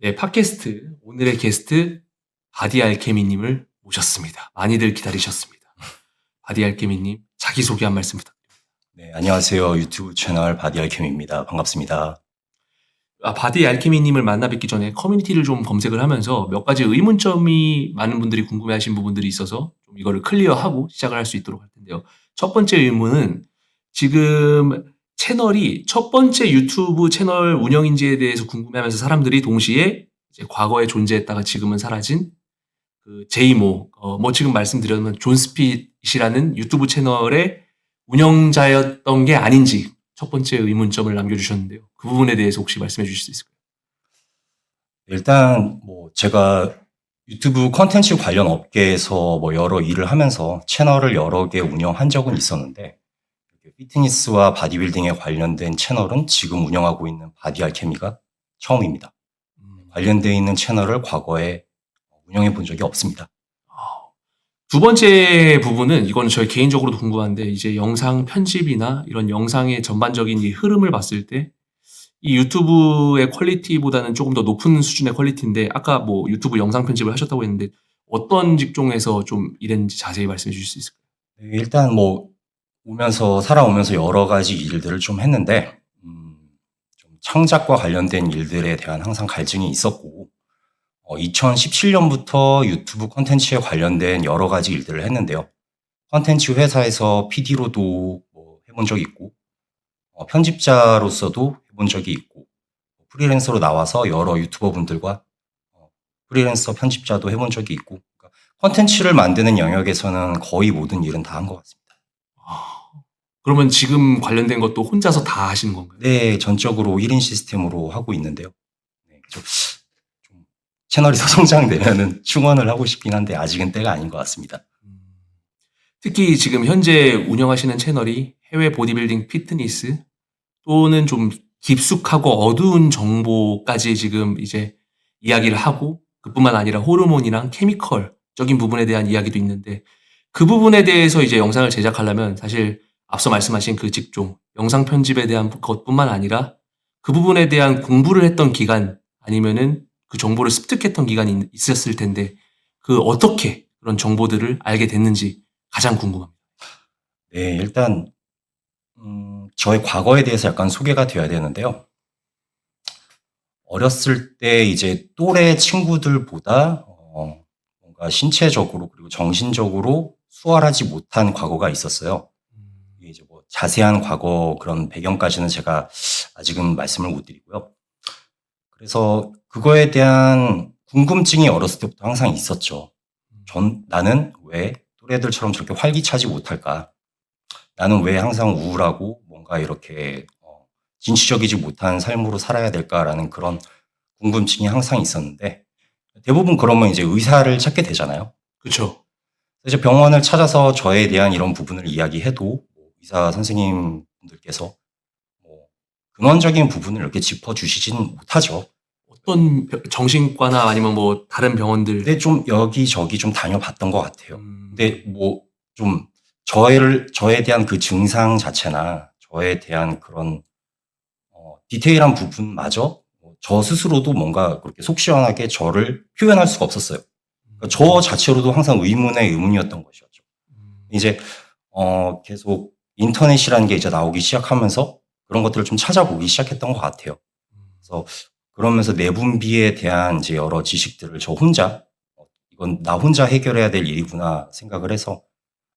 네, 팟캐스트 오늘의 게스트 바디 알케미님을 모셨습니다. 많이들 기다리셨습니다. 바디 알케미님 자기소개 한 말씀 부탁드립니다. 네, 안녕하세요. 유튜브 채널 바디알캠입니다. 반갑습니다. 바디 알케미님을 만나 뵙기 전에 커뮤니티를 좀 검색을 하면서 몇 가지 의문점이 많은 분들이 궁금해하신 부분들이 있어서 좀 이거를 클리어하고 시작을 할 수 있도록 할 텐데요. 첫 번째 의문은 지금 채널이 첫 번째 유튜브 채널 운영인지에 대해서 궁금해하면서 사람들이 동시에 이제 과거에 존재했다가 지금은 사라진 그 제이모, 뭐 지금 말씀드렸던 존 스핏이라는 유튜브 채널의 운영자였던 게 아닌지 첫 번째 의문점을 남겨주셨는데요. 그 부분에 대해서 혹시 말씀해 주실 수 있을까요? 일단 제가 유튜브 콘텐츠 관련 업계에서 여러 일을 하면서 채널을 여러 개 운영한 적은 있었는데 피트니스와 바디빌딩에 관련된 채널은 지금 운영하고 있는 바디알케미가 처음입니다. 관련되어 있는 채널을 과거에 운영해 본 적이 없습니다. 두 번째 부분은 이건 저희 개인적으로도 궁금한데 이제 영상 편집이나 이런 영상의 전반적인 이 흐름을 봤을 때 이 유튜브의 퀄리티보다는 조금 더 높은 수준의 퀄리티인데 아까 뭐 유튜브 영상 편집을 하셨다고 했는데 어떤 직종에서 좀 일했는지 자세히 말씀해 주실 수 있을까요? 네, 일단 살아오면서 여러 가지 일들을 좀 했는데 좀 창작과 관련된 일들에 대한 항상 갈증이 있었고 2017년부터 유튜브 콘텐츠에 관련된 여러 가지 일들을 했는데요. 콘텐츠 회사에서 PD로도 해본 적이 있고, 편집자로서도 해본 적이 있고, 프리랜서로 나와서 여러 유튜버 분들과 프리랜서 편집자도 해본 적이 있고, 그러니까 콘텐츠를 만드는 영역에서는 거의 모든 일은 다 한 것 같습니다. 그러면 지금 관련된 것도 혼자서 다 하시는 건가요? 네, 전적으로 1인 시스템으로 하고 있는데요. 네, 좀 채널이 더 성장되면은 충원을 하고 싶긴 한데 아직은 때가 아닌 것 같습니다. 특히 지금 현재 운영하시는 채널이 해외 보디빌딩 피트니스 또는 좀 깊숙하고 어두운 정보까지 지금 이제 이야기를 하고 그뿐만 아니라 호르몬이랑 케미컬적인 부분에 대한 이야기도 있는데 그 부분에 대해서 이제 영상을 제작하려면 사실 앞서 말씀하신 그 직종, 영상 편집에 대한 것뿐만 아니라 그 부분에 대한 공부를 했던 기간 아니면은 그 정보를 습득했던 기간이 있었을 텐데 그 어떻게 그런 정보들을 알게 됐는지 가장 궁금합니다. 네, 일단 저의 과거에 대해서 약간 소개가 되어야 되는데요. 어렸을 때 이제 또래 친구들보다 뭔가 신체적으로 그리고 정신적으로 수월하지 못한 과거가 있었어요. 이게 이제 자세한 과거 그런 배경까지는 제가 아직은 말씀을 못 드리고요. 그래서 그거에 대한 궁금증이 어렸을 때부터 항상 있었죠. 나는 왜 또래들처럼 저렇게 활기차지 못할까? 나는 왜 항상 우울하고 뭔가 이렇게 진취적이지 못한 삶으로 살아야 될까라는 그런 궁금증이 항상 있었는데 대부분 그러면 이제 의사를 찾게 되잖아요. 그쵸? 이제 병원을 찾아서 저에 대한 이런 부분을 이야기해도 의사 선생님들께서 근원적인 부분을 이렇게 짚어주시진 못하죠. 어떤 정신과나 아니면 뭐 다른 병원들. 근데 좀 여기저기 좀 다녀봤던 것 같아요. 음. 근데 좀 저에 대한 그 증상 자체나 저에 대한 그런 디테일한 부분마저 저 스스로도 뭔가 그렇게 속 시원하게 저를 표현할 수가 없었어요. 그러니까 저 자체로도 항상 의문의 의문이었던 것이었죠. 이제 계속 인터넷이라는 게 이제 나오기 시작하면서 그런 것들을 좀 찾아보기 시작했던 것 같아요. 그래서 그러면서 내분비에 대한 이제 여러 지식들을 저 혼자 이건 나 혼자 해결해야 될 일이구나 생각을 해서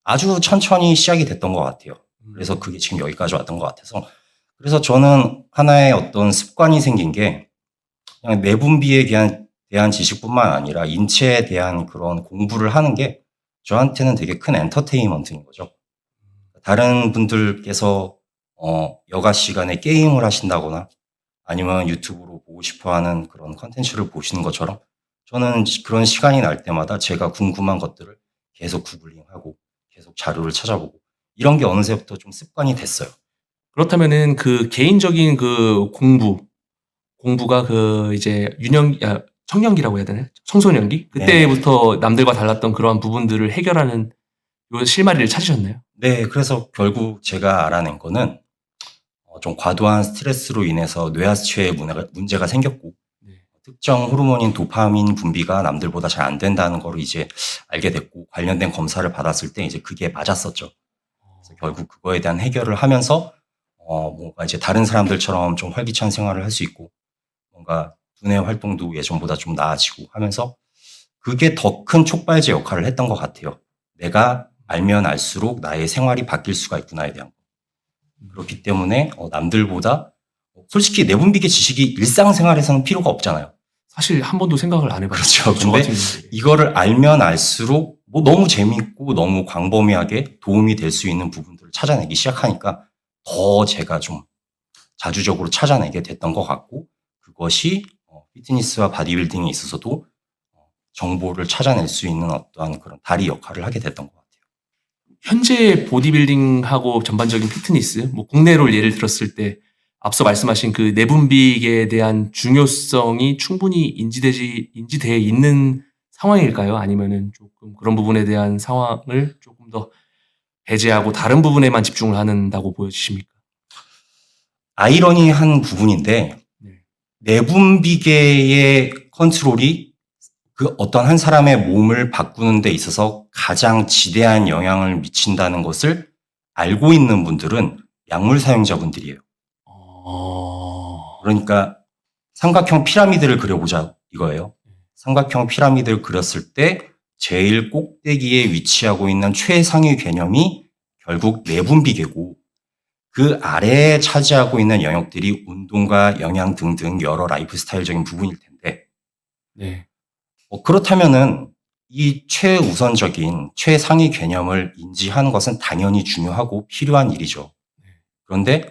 아주 천천히 시작이 됐던 것 같아요. 그래서 그게 지금 여기까지 왔던 것 같아서 그래서 저는 하나의 어떤 습관이 생긴 게 그냥 내분비에 대한 지식뿐만 아니라 인체에 대한 그런 공부를 하는 게 저한테는 되게 큰 엔터테인먼트인 거죠. 다른 분들께서 여가 시간에 게임을 하신다거나 아니면 유튜브로 보고 싶어 하는 그런 컨텐츠를 보시는 것처럼 저는 그런 시간이 날 때마다 제가 궁금한 것들을 계속 구글링하고 계속 자료를 찾아보고 이런 게 어느새부터 좀 습관이 됐어요. 그렇다면은 그 개인적인 그 공부가 그 이제 청년기라고 해야 되나요? 청소년기? 그때부터 남들과 달랐던 그러한 부분들을 해결하는 요 실마리를 찾으셨나요? 네, 그래서 결국 제가 알아낸 거는 좀 과도한 스트레스로 인해서 뇌하수체에 문제가 생겼고 네. 특정 호르몬인 도파민 분비가 남들보다 잘 안 된다는 거를 이제 알게 됐고 관련된 검사를 받았을 때 이제 그게 맞았었죠. 그래서 결국 그거에 대한 해결을 하면서 뭔가 이제 다른 사람들처럼 좀 활기찬 생활을 할 수 있고 뭔가 두뇌 활동도 예전보다 좀 나아지고 하면서 그게 더 큰 촉발제 역할을 했던 것 같아요. 내가 알면 알수록 나의 생활이 바뀔 수가 있구나에 대한 거. 그렇기 때문에 남들보다 솔직히 내분비계 지식이 일상생활에서는 필요가 없잖아요. 사실 한 번도 생각을 안 해봤어요. 그렇죠. 저 근데 같은 경우는. 이거를 알면 알수록 뭐 너무 재밌고 너무 광범위하게 도움이 될 수 있는 부분들을 찾아내기 시작하니까 더 제가 좀 자주적으로 찾아내게 됐던 것 같고 그것이 피트니스와 바디빌딩에 있어서도 정보를 찾아낼 수 있는 어떠한 그런 다리 역할을 하게 됐던 것 같아요. 현재 보디빌딩하고 전반적인 피트니스, 뭐 국내로 예를 들었을 때 앞서 말씀하신 그 내분비계에 대한 중요성이 충분히 인지되어 있는 상황일까요? 아니면은 조금 그런 부분에 대한 상황을 조금 더 배제하고 다른 부분에만 집중을 한다고 보여지십니까? 아이러니한 부분인데 네. 내분비계의 컨트롤이 그 어떤 한 사람의 몸을 바꾸는 데 있어서 가장 지대한 영향을 미친다는 것을 알고 있는 분들은 약물 사용자분들이에요. 그러니까 삼각형 피라미드를 그려보자 이거예요. 삼각형 피라미드를 그렸을 때 제일 꼭대기에 위치하고 있는 최상위 개념이 결국 내분비계고 그 아래에 차지하고 있는 영역들이 운동과 영양 등등 여러 라이프 스타일적인 부분일 텐데 네. 그렇다면은 이 최우선적인 최상위 개념을 인지하는 것은 당연히 중요하고 필요한 일이죠. 그런데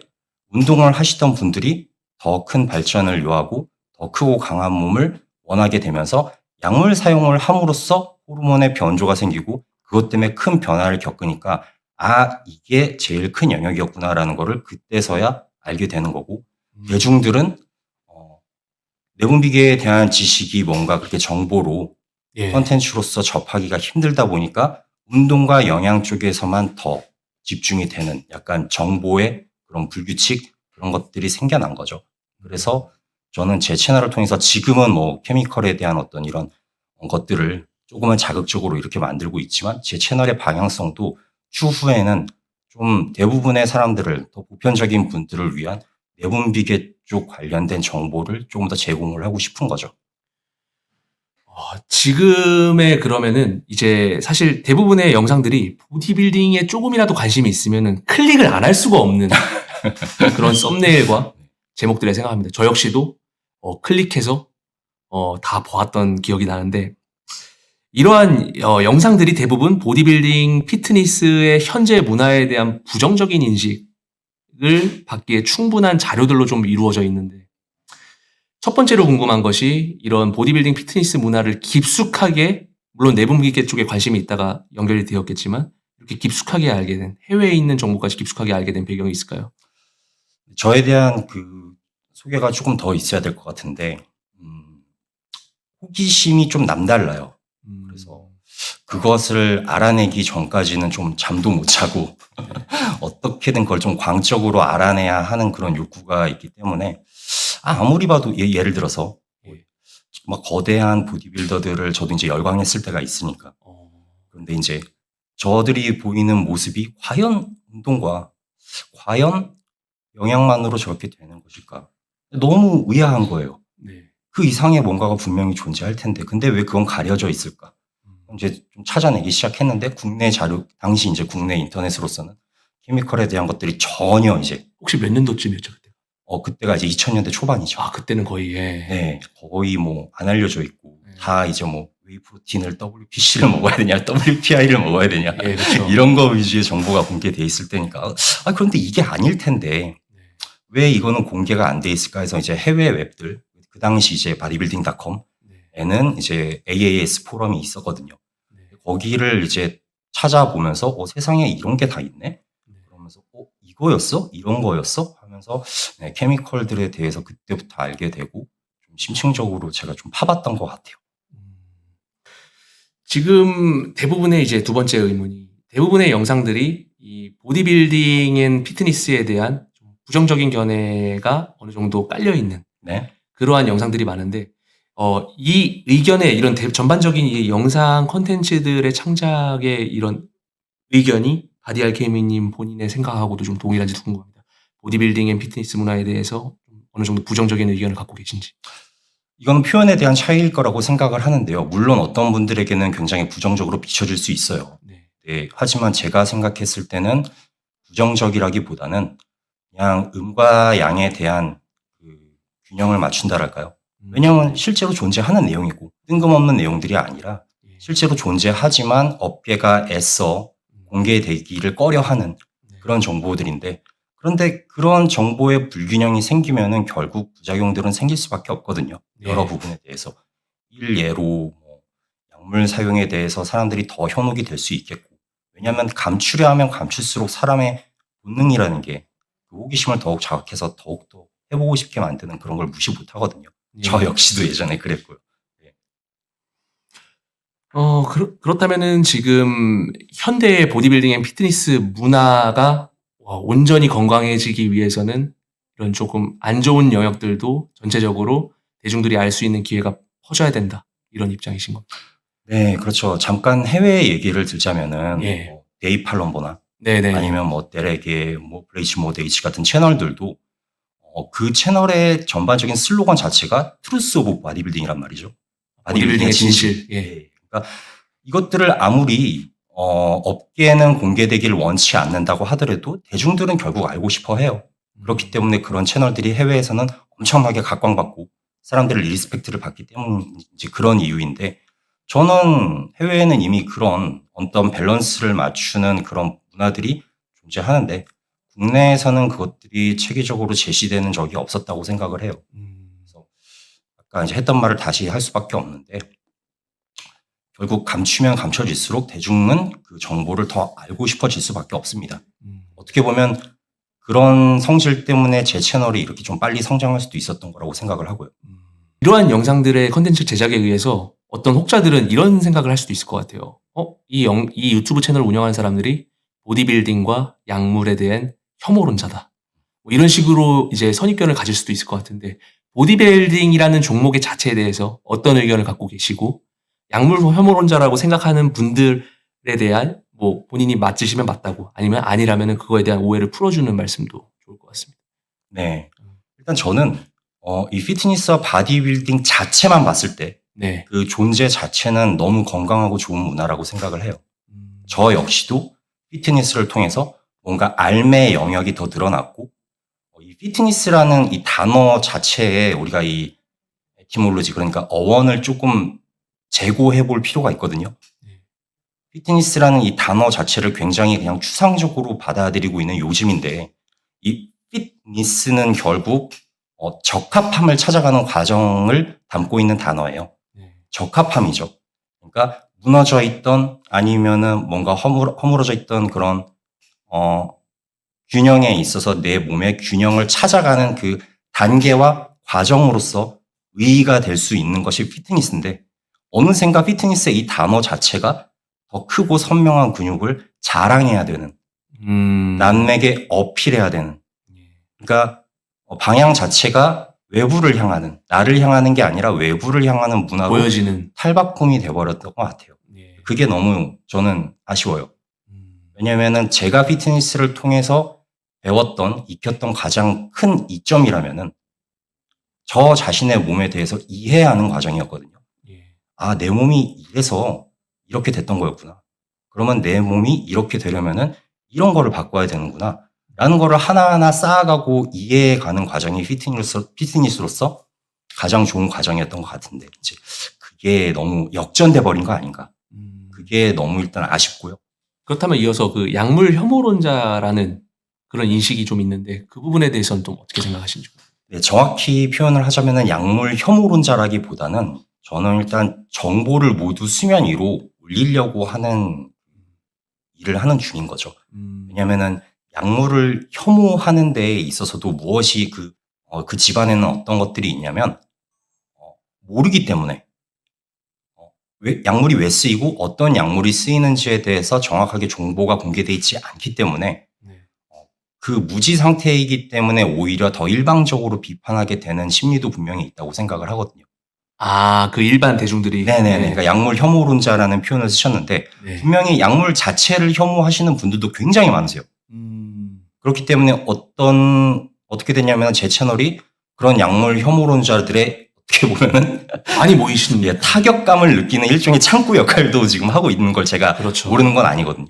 운동을 하시던 분들이 더 큰 발전을 요하고 더 크고 강한 몸을 원하게 되면서 약물 사용을 함으로써 호르몬의 변조가 생기고 그것 때문에 큰 변화를 겪으니까 이게 제일 큰 영역이었구나라는 거를 그때서야 알게 되는 거고 대중들은 내분비계에 대한 지식이 뭔가 그렇게 정보로 예. 컨텐츠로서 접하기가 힘들다 보니까 운동과 영양 쪽에서만 더 집중이 되는 약간 정보의 그런 불규칙 그런 것들이 생겨난 거죠. 그래서 저는 제 채널을 통해서 지금은 뭐 케미컬에 대한 어떤 이런 것들을 조금은 자극적으로 이렇게 만들고 있지만 제 채널의 방향성도 추후에는 좀 대부분의 사람들을 더 보편적인 분들을 위한 내분비계 쪽 관련된 정보를 조금 더 제공을 하고 싶은 거죠. 지금의 그러면은 이제 사실 대부분의 영상들이 보디빌딩에 조금이라도 관심이 있으면은 클릭을 안 할 수가 없는 그런 썸네일과 제목들을 생각합니다. 저 역시도 클릭해서 다 보았던 기억이 나는데 이러한 영상들이 대부분 보디빌딩 피트니스의 현재 문화에 대한 부정적인 인식을 받기에 충분한 자료들로 좀 이루어져 있는데 첫 번째로 궁금한 것이 이런 보디빌딩 피트니스 문화를 깊숙하게 물론 내분비계 쪽에 관심이 있다가 연결이 되었겠지만 이렇게 깊숙하게 알게 된 해외에 있는 정보까지 깊숙하게 알게 된 배경이 있을까요? 저에 대한 그 소개가 조금 더 있어야 될 것 같은데 호기심이 좀 남달라요. 그래서 그것을 알아내기 전까지는 좀 잠도 못 자고 어떻게든 그걸 좀 광적으로 알아내야 하는 그런 욕구가 있기 때문에 아무리 봐도 예를 들어서 막 거대한 보디빌더들을 저도 이제 열광했을 때가 있으니까 그런데 이제 저들이 보이는 모습이 과연 운동과 과연 영양만으로 저렇게 되는 것일까? 너무 의아한 거예요. 네. 그 이상의 뭔가가 분명히 존재할 텐데 근데 왜 그건 가려져 있을까? 이제 좀 찾아내기 시작했는데 국내 자료 당시 이제 국내 인터넷으로서는 케미컬에 대한 것들이 전혀 이제 혹시 몇 년도쯤이었죠 그때? 그때가 이제 2000년대 초반이죠. 그때는 거의 네, 거의 뭐 안 알려져 있고 다 이제 뭐 웨이 프로틴을 WPC를 먹어야 되냐, WPI를 먹어야 되냐 그렇죠. 이런 거 위주의 정보가 공개돼 있을 때니까 그런데 이게 아닐 텐데 왜 이거는 공개가 안 돼 있을까 해서 이제 해외 웹들 그 당시 이제 바디빌딩닷컴에는 이제 AAS 포럼이 있었거든요. 거기를 이제 찾아보면서 세상에 이런 게 다 있네. 그러면서 이거였어? 이런 거였어? 하면서 케미컬들에 대해서 그때부터 알게 되고 좀 심층적으로 제가 좀 파봤던 것 같아요. 지금 대부분의 이제 두 번째 의문이 대부분의 영상들이 이 보디빌딩 앤 피트니스에 대한 좀 부정적인 견해가 어느 정도 깔려 있는 네. 그러한 영상들이 많은데 이 의견에 이런 전반적인 이 영상 콘텐츠들의 창작의 이런 의견이 바디알케미님 본인의 생각하고도 좀 동일한지 궁금합니다. 보디빌딩 앤 피트니스 문화에 대해서 어느 정도 부정적인 의견을 갖고 계신지. 이건 표현에 대한 차이일 거라고 생각을 하는데요. 물론 어떤 분들에게는 굉장히 부정적으로 비춰질 수 있어요. 네. 네, 하지만 제가 생각했을 때는 부정적이라기보다는 그냥 음과 양에 대한 그 균형을 맞춘다랄까요? 왜냐하면 실제로 존재하는 내용이고 뜬금없는 내용들이 아니라 예. 실제로 존재하지만 업계가 애써 공개되기를 꺼려하는 네. 그런 정보들인데, 그런데 그런 정보의 불균형이 생기면은 결국 부작용들은 생길 수밖에 없거든요. 여러 네. 부분에 대해서. 일예로 뭐 약물 사용에 대해서 사람들이 더 현혹이 될 수 있겠고, 왜냐하면 감추려 하면 감출수록 사람의 본능이라는 게 그 호기심을 더욱 자극해서 더욱더 해보고 싶게 만드는 그런 걸 무시 못 하거든요. 저 예. 역시도 예전에 그랬고요. 그렇다면은 지금 현대의 보디빌딩 앤 피트니스 문화가 온전히 건강해지기 위해서는 이런 조금 안 좋은 영역들도 전체적으로 대중들이 알 수 있는 기회가 퍼져야 된다. 이런 입장이신 겁니다. 네, 그렇죠. 잠깐 해외 얘기를 들자면은 예. 뭐 데이 팔럼보나 네네. 아니면 뭐 데렉의 뭐 블레이시 모데이치 같은 채널들도 그 채널의 전반적인 슬로건 자체가 트루스 오브 바디빌딩이란 말이죠. 보디빌딩의 진실. 예. 예. 그러니까 이것들을 아무리 업계에는 공개되기를 원치 않는다고 하더라도 대중들은 결국 알고 싶어 해요. 그렇기 때문에 그런 채널들이 해외에서는 엄청나게 각광받고 사람들의 리스펙트를 받기 때문인지 그런 이유인데, 저는 해외에는 이미 그런 어떤 밸런스를 맞추는 그런 문화들이 존재하는데 국내에서는 그것들이 체계적으로 제시되는 적이 없었다고 생각을 해요. 그래서 아까 이제 했던 말을 다시 할 수밖에 없는데, 결국 감추면 감춰질수록 대중은 그 정보를 더 알고 싶어질 수밖에 없습니다. 어떻게 보면 그런 성질 때문에 제 채널이 이렇게 좀 빨리 성장할 수도 있었던 거라고 생각을 하고요. 이러한 영상들의 컨텐츠 제작에 의해서 어떤 혹자들은 이런 생각을 할 수도 있을 것 같아요. 이 유튜브 채널을 운영하는 사람들이 보디빌딩과 약물에 대한 혐오론자다. 뭐 이런 식으로 이제 선입견을 가질 수도 있을 것 같은데, 보디빌딩이라는 종목의 자체에 대해서 어떤 의견을 갖고 계시고, 약물 혐오론자라고 생각하는 분들에 대한 뭐 본인이 맞으시면 맞다고, 아니면 아니라면 그거에 대한 오해를 풀어주는 말씀도 좋을 것 같습니다. 네. 일단 저는 이 피트니스와 바디빌딩 자체만 봤을 때 네. 그 존재 자체는 너무 건강하고 좋은 문화라고 생각을 해요. 저 역시도 피트니스를 통해서 뭔가 삶의 영역이 더 늘어났고, 이 피트니스라는 이 단어 자체에 우리가 이 에티몰로지, 그러니까 어원을 조금 재고해 볼 필요가 있거든요. 피트니스라는 이 단어 자체를 굉장히 그냥 추상적으로 받아들이고 있는 요즘인데, 이 피트니스는 결국 적합함을 찾아가는 과정을 담고 있는 단어예요. 적합함이죠. 그러니까 무너져 있던 아니면은 뭔가 허물어져 있던 그런 균형에 있어서 내 몸의 균형을 찾아가는 그 단계와 과정으로서 의의가 될 수 있는 것이 피트니스인데, 어느샌가 피트니스의 이 단어 자체가 더 크고 선명한 근육을 자랑해야 되는, 남에게 어필해야 되는, 그러니까 방향 자체가 외부를 향하는, 나를 향하는 게 아니라 외부를 향하는 문화로 보여지는. 탈바꿈이 돼버렸던 것 같아요. 그게 너무 저는 아쉬워요. 왜냐면은 제가 피트니스를 통해서 배웠던, 익혔던 가장 큰 이점이라면은 저 자신의 몸에 대해서 이해하는 과정이었거든요. 아, 내 몸이 이래서 이렇게 됐던 거였구나. 그러면 내 몸이 이렇게 되려면은 이런 거를 바꿔야 되는구나. 라는 거를 하나하나 쌓아가고 이해해가는 과정이 피트니스로서 가장 좋은 과정이었던 것 같은데, 이제 그게 너무 역전돼 버린 거 아닌가. 그게 너무 일단 아쉽고요. 그렇다면 이어서 그 약물 혐오론자라는 그런 인식이 좀 있는데, 그 부분에 대해서는 좀 어떻게 생각하시는지. 네, 정확히 표현을 하자면은 약물 혐오론자라기보다는 저는 일단 정보를 모두 수면 위로 올리려고 하는 일을 하는 중인 거죠. 왜냐면은 약물을 혐오하는 데에 있어서도 무엇이 그 집안에는 어떤 것들이 있냐면, 모르기 때문에, 약물이 왜 쓰이고 어떤 약물이 쓰이는지에 대해서 정확하게 정보가 공개되어 있지 않기 때문에, 그 무지 상태이기 때문에 오히려 더 일방적으로 비판하게 되는 심리도 분명히 있다고 생각을 하거든요. 그 일반 대중들이. 네네네. 네. 그러니까 약물 혐오론자라는 표현을 쓰셨는데 네. 분명히 약물 자체를 혐오하시는 분들도 굉장히 많으세요. 음. 그렇기 때문에 어떻게 됐냐면 제 채널이 그런 약물 혐오론자들의 어떻게 보면은 많이 모이시는. 예, 타격감을 느끼는 일종의 창구 역할도 지금 하고 있는 걸 제가 그렇죠. 모르는 건 아니거든요.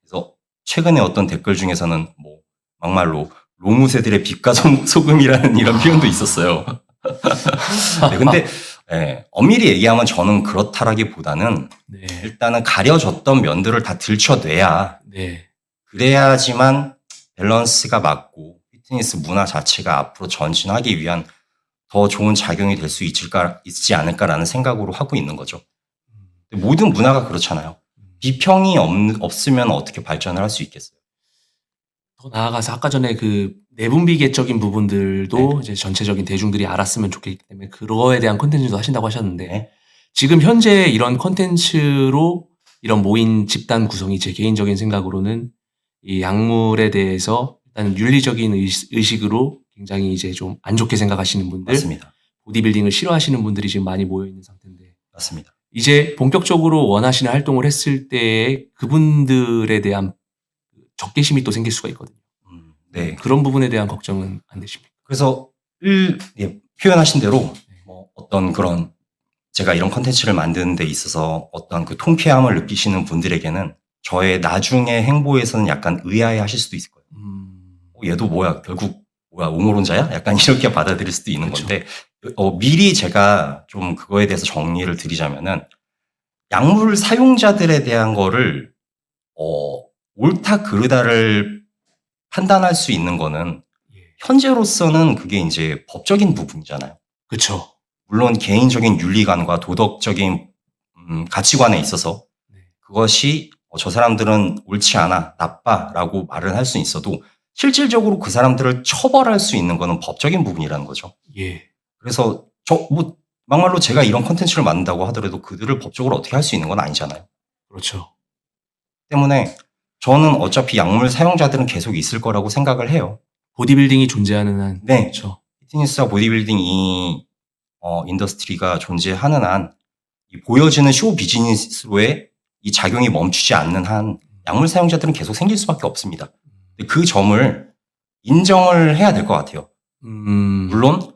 그래서 최근에 어떤 댓글 중에서는 뭐 막말로 로무새들의 빛과 소금이라는 이런 표현도 있었어요. 네, 근데 예, 엄밀히 얘기하면 저는 그렇다라기보다는 네. 일단은 가려졌던 면들을 다 들춰내야 네. 그래야지만 밸런스가 맞고 피트니스 문화 자체가 앞으로 전진하기 위한 더 좋은 작용이 될 수 있지 않을까라는 생각으로 하고 있는 거죠. 모든 문화가 그렇잖아요. 비평이 없으면 어떻게 발전을 할 수 있겠어요? 더 나아가서 아까 전에 그 내분비계적인 부분들도 네. 이제 전체적인 대중들이 알았으면 좋겠기 때문에 그거에 대한 콘텐츠도 하신다고 하셨는데 네. 지금 현재 이런 콘텐츠로 이런 모인 집단 구성이 제 개인적인 생각으로는 이 약물에 대해서 일단 윤리적인 의식으로 굉장히 이제 좀 안 좋게 생각하시는 분들, 맞습니다. 보디빌딩을 싫어하시는 분들이 지금 많이 모여 있는 상태인데 맞습니다. 이제 본격적으로 원하시는 활동을 했을 때에 그분들에 대한 적개심이 또 생길 수가 있거든요. 네. 그런 부분에 대한 걱정은 안 되십니까? 그래서 예, 표현하신 대로 뭐 어떤 그런 제가 이런 컨텐츠를 만드는 데 있어서 어떤 그 통쾌함을 느끼시는 분들에게는 저의 나중의 행보에서는 약간 의아해 하실 수도 있을 거예요. 얘도 뭐야, 결국 뭐야, 옹호론자야? 약간 이렇게 받아들일 수도 있는 그쵸. 건데, 미리 제가 좀 그거에 대해서 정리를 드리자면은, 약물 사용자들에 대한 거를, 옳다, 그르다를 판단할 수 있는 거는, 예. 현재로서는 그게 이제 법적인 부분이잖아요. 그쵸. 물론 개인적인 윤리관과 도덕적인 가치관에 있어서 네. 그것이 저 사람들은 옳지 않아, 나빠라고 말을 할 수 있어도 실질적으로 그 사람들을 처벌할 수 있는 거는 법적인 부분이라는 거죠. 예. 그래서 막말로 제가 이런 콘텐츠를 만든다고 하더라도 그들을 법적으로 어떻게 할 수 있는 건 아니잖아요. 그렇죠. 때문에 저는 어차피 약물 사용자들은 계속 있을 거라고 생각을 해요. 보디빌딩이 존재하는 한. 네. 그렇죠. 피트니스와 보디빌딩 이 인더스트리가 존재하는 한 이 보여지는 쇼 비즈니스로의 이 작용이 멈추지 않는 한 약물 사용자들은 계속 생길 수밖에 없습니다. 그 점을 인정을 해야 될 것 같아요. 물론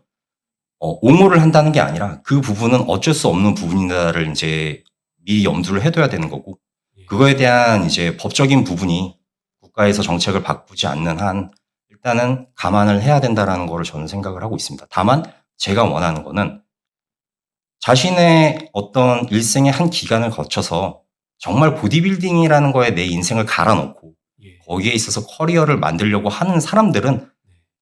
옹호를 한다는 게 아니라 그 부분은 어쩔 수 없는 부분이다를 이제 미리 염두를 해둬야 되는 거고 그거에 대한 이제 법적인 부분이 국가에서 정책을 바꾸지 않는 한 일단은 감안을 해야 된다라는 거를 저는 생각을 하고 있습니다. 다만 제가 원하는 거는 자신의 어떤 일생의 한 기간을 거쳐서 정말 보디빌딩이라는 거에 내 인생을 갈아놓고 예. 거기에 있어서 커리어를 만들려고 하는 사람들은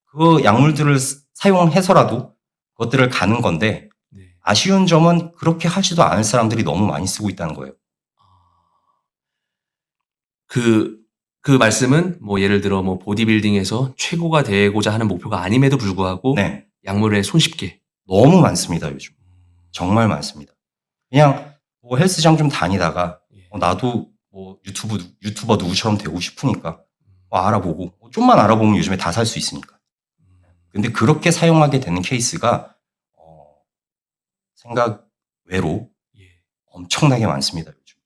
그 약물들을 사용해서라도 그것들을 가는 건데 네. 아쉬운 점은 그렇게 하지도 않을 사람들이 너무 많이 쓰고 있다는 거예요. 그 말씀은 뭐 예를 들어 뭐 보디빌딩에서 최고가 되고자 하는 목표가 아님에도 불구하고 네. 약물에 손쉽게. 너무 많습니다, 요즘. 정말 많습니다. 그냥 뭐 헬스장 좀 다니다가 나도 뭐 유튜버 누구처럼 되고 싶으니까 알아보고 좀만 알아보면 요즘에 다 살 수 있으니까. 근데 그렇게 사용하게 되는 케이스가 생각 외로 엄청나게 많습니다, 요즘.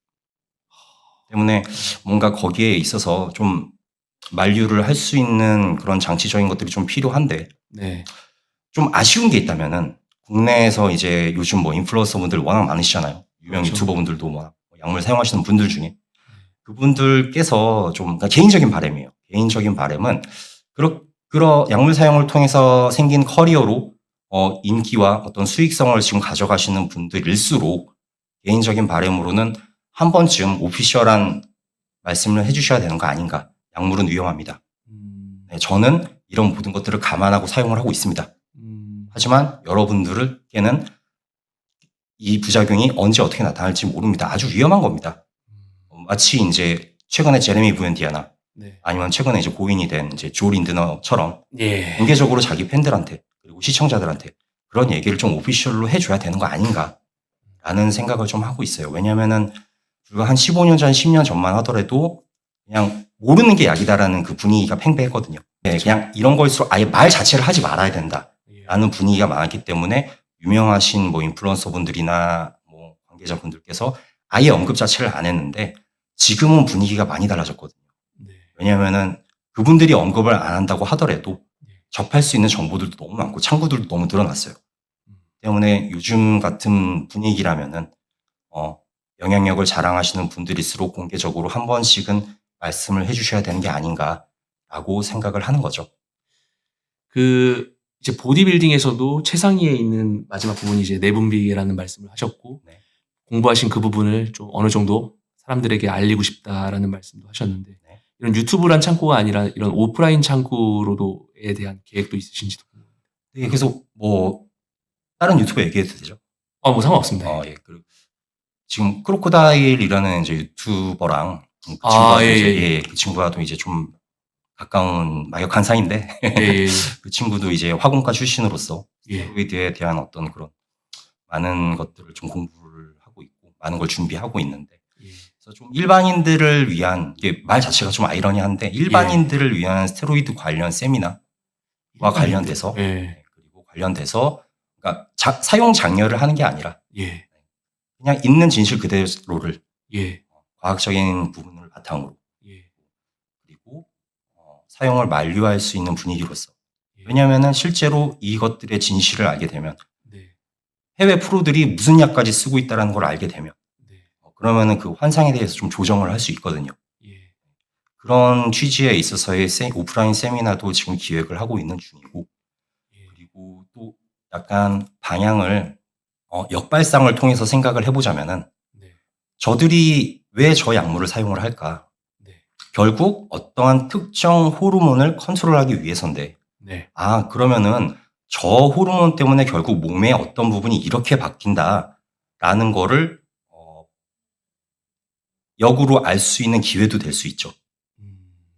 때문에 뭔가 거기에 있어서 좀 만류를 할 수 있는 그런 장치적인 것들이 좀 필요한데 네. 좀 아쉬운 게 있다면은 국내에서 이제 요즘 뭐 인플루언서 분들 워낙 많으시잖아요. 유명 그렇죠. 유튜버 분들도 뭐 약물 사용하시는 분들 중에 그분들께서 좀 그러니까 개인적인 바람이에요. 개인적인 바람은 그런 약물 사용을 통해서 생긴 커리어로 인기와 어떤 수익성을 지금 가져가시는 분들일수록 개인적인 바람으로는 한 번쯤 오피셜한 말씀을 해주셔야 되는 거 아닌가. 약물은 위험합니다. 네, 저는 이런 모든 것들을 감안하고 사용을 하고 있습니다. 하지만 여러분들께는 이 부작용이 언제 어떻게 나타날지 모릅니다. 아주 위험한 겁니다. 마치 이제 최근에 제레미 부엔디아나 네. 아니면 최근에 이제 고인이 된 이제 조 린드너처럼 예. 공개적으로 자기 팬들한테 그리고 시청자들한테 그런 얘기를 좀 오피셜로 해줘야 되는 거 아닌가라는 생각을 좀 하고 있어요. 왜냐면은 불과 한 15년 전, 10년 전만 하더라도 그냥 모르는 게 약이다라는 그 분위기가 팽배했거든요. 네, 그냥 이런 걸수록 아예 말 자체를 하지 말아야 된다라는 분위기가 많았기 때문에 유명하신 뭐 인플루언서 분들이나 뭐 관계자분들께서 아예 언급 자체를 안 했는데 지금은 분위기가 많이 달라졌거든요. 네. 왜냐하면은 그분들이 언급을 안 한다고 하더라도 네. 접할 수 있는 정보들도 너무 많고 창구들도 너무 늘어났어요. 음. 때문에 요즘 같은 분위기라면은 영향력을 자랑하시는 분들일수록 공개적으로 한 번씩은 말씀을 해주셔야 되는 게 아닌가라고 생각을 하는 거죠. 이제 보디빌딩에서도 최상위에 있는 마지막 부분이 이제 내분비라는 말씀을 하셨고, 네. 공부하신 그 부분을 좀 어느 정도 사람들에게 알리고 싶다라는 말씀도 하셨는데, 네. 이런 유튜브란 창구가 아니라 이런 오프라인 창구로도에 대한 계획도 있으신지도 궁금합니다. 네, 계속 뭐 다른 유튜버 얘기해도 되죠? 뭐 상관없습니다. 예. 지금 크로코다일이라는 이제 유튜버랑 그 친구와도 이제 그 친구와도 이제 좀 가까운 막역한 사이인데 예. 그 친구도 이제 화공과 출신으로서 예. 스테로이드에 대한 어떤 그런 많은 것들을 좀 공부를 하고 있고 많은 걸 준비하고 있는데 예. 그래서 좀 일반인들을 위한 이게 말 자체가 좀 아이러니한데 일반인들을 위한 스테로이드 관련 세미나와 관련돼서 예. 그리고 관련돼서 그러니까 사용 장려를 하는 게 아니라 예. 그냥 있는 진실 그대로를 예. 과학적인 부분을 바탕으로 예. 그리고 사용을 만류할 수 있는 분위기로서 예. 왜냐하면은 실제로 이것들의 진실을 알게 되면 네. 해외 프로들이 무슨 약까지 쓰고 있다는 걸 알게 되면 네. 그러면은 그 환상에 대해서 좀 조정을 할 수 있거든요. 예. 그런 취지에 있어서의 오프라인 세미나도 지금 기획을 하고 있는 중이고 예. 그리고 또 약간 방향을 역발상을 통해서 생각을 해보자면은 네. 저들이 왜 저 약물을 사용을 할까? 네. 결국 어떠한 특정 호르몬을 컨트롤하기 위해서인데 네. 그러면은 저 호르몬 때문에 결국 몸의 어떤 부분이 이렇게 바뀐다라는 거를 역으로 알 수 있는 기회도 될 수 있죠.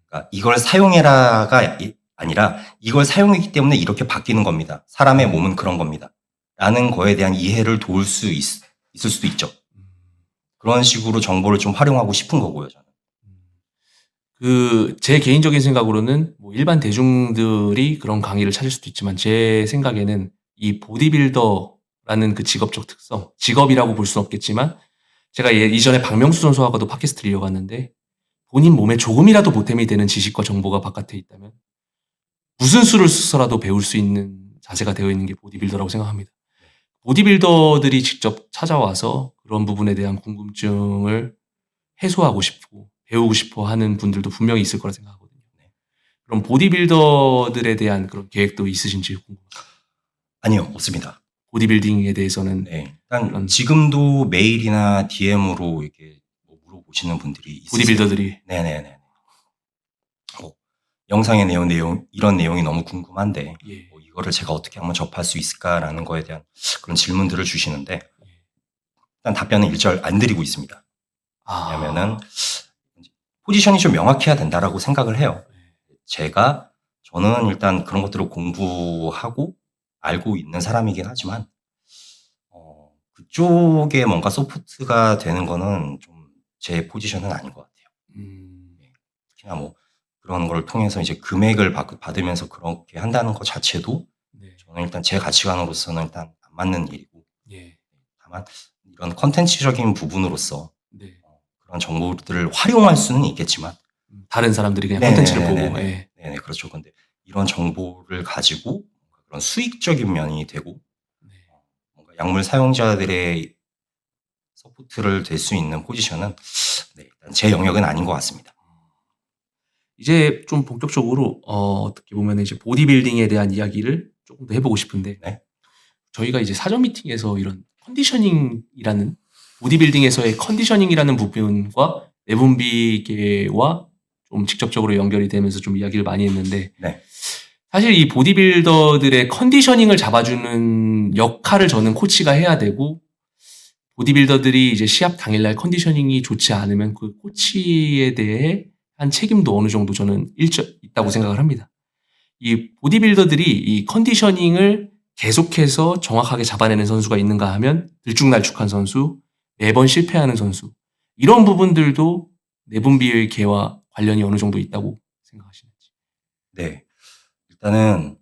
그러니까 이걸 사용해라가 아니라 이걸 사용했기 때문에 이렇게 바뀌는 겁니다. 사람의 몸은 그런 겁니다. 라는 거에 대한 이해를 도울 수 있을 수도 있죠. 그런 식으로 정보를 좀 활용하고 싶은 거고요, 저는. 제 개인적인 생각으로는 뭐 일반 대중들이 그런 강의를 찾을 수도 있지만 제 생각에는 이 보디빌더라는 그 직업적 특성, 직업이라고 볼 수는 없겠지만 제가 이전에 박명수 선수하고도 팟캐스트를 이어갔는데 본인 몸에 조금이라도 보탬이 되는 지식과 정보가 바깥에 있다면 무슨 수를 써서라도 배울 수 있는 자세가 되어 있는 게 보디빌더라고 생각합니다. 보디빌더들이 직접 찾아와서 그런 부분에 대한 궁금증을 해소하고 싶고 배우고 싶어 하는 분들도 분명히 있을 거라 생각하거든요. 그럼 보디빌더들에 대한 그런 계획도 있으신지 궁금합니다. 아니요, 없습니다. 보디빌딩에 대해서는 네. 일단 지금도 메일이나 DM으로 이렇게 뭐 물어보시는 분들이 있으세요. 보디빌더들이 네네네. 영상의 내용 이런 내용이 너무 궁금한데 뭐 이거를 제가 어떻게 하면 접할 수 있을까라는 거에 대한 그런 질문들을 주시는데 일단 답변은 일절 안 드리고 있습니다. 왜냐면은 포지션이 좀 명확해야 된다라고 생각을 해요. 저는 일단 그런 것들을 공부하고 알고 있는 사람이긴 하지만 그쪽에 뭔가 소프트가 되는 거는 좀 제 포지션은 아닌 것 같아요. 특히나 뭐 그런 걸 통해서 이제 금액을 받으면서 그렇게 한다는 것 자체도 저는 일단 제 가치관으로서는 일단 안 맞는 일이고 다만 이런 컨텐츠적인 부분으로서 그런 정보들을 활용할 수는 있겠지만 다른 사람들이 그냥 컨텐츠를 보고 네네 그렇죠. 근데 이런 정보를 가지고 그런 수익적인 면이 되고 뭔가 약물 사용자들의 서포트를 될 수 있는 포지션은 일단 제 영역은 아닌 것 같습니다. 이제 좀 본격적으로 어떻게 보면 이제 보디빌딩에 대한 이야기를 조금 더 해보고 싶은데 저희가 이제 사전 미팅에서 이런 컨디셔닝이라는 보디빌딩에서의 컨디셔닝이라는 부분과 내분비계와 좀 직접적으로 연결이 되면서 좀 이야기를 많이 했는데 사실 이 보디빌더들의 컨디셔닝을 잡아주는 역할을 저는 코치가 해야 되고 보디빌더들이 이제 시합 당일날 컨디셔닝이 좋지 않으면 그 코치에 대해 한 책임도 어느 정도 저는 있다고 생각을 합니다. 이 보디빌더들이 이 컨디셔닝을 계속해서 정확하게 잡아내는 선수가 있는가 하면 들쭉날쭉한 선수, 매번 실패하는 선수 이런 부분들도 내분비계와 관련이 어느 정도 있다고 생각하시는지? 네. 일단은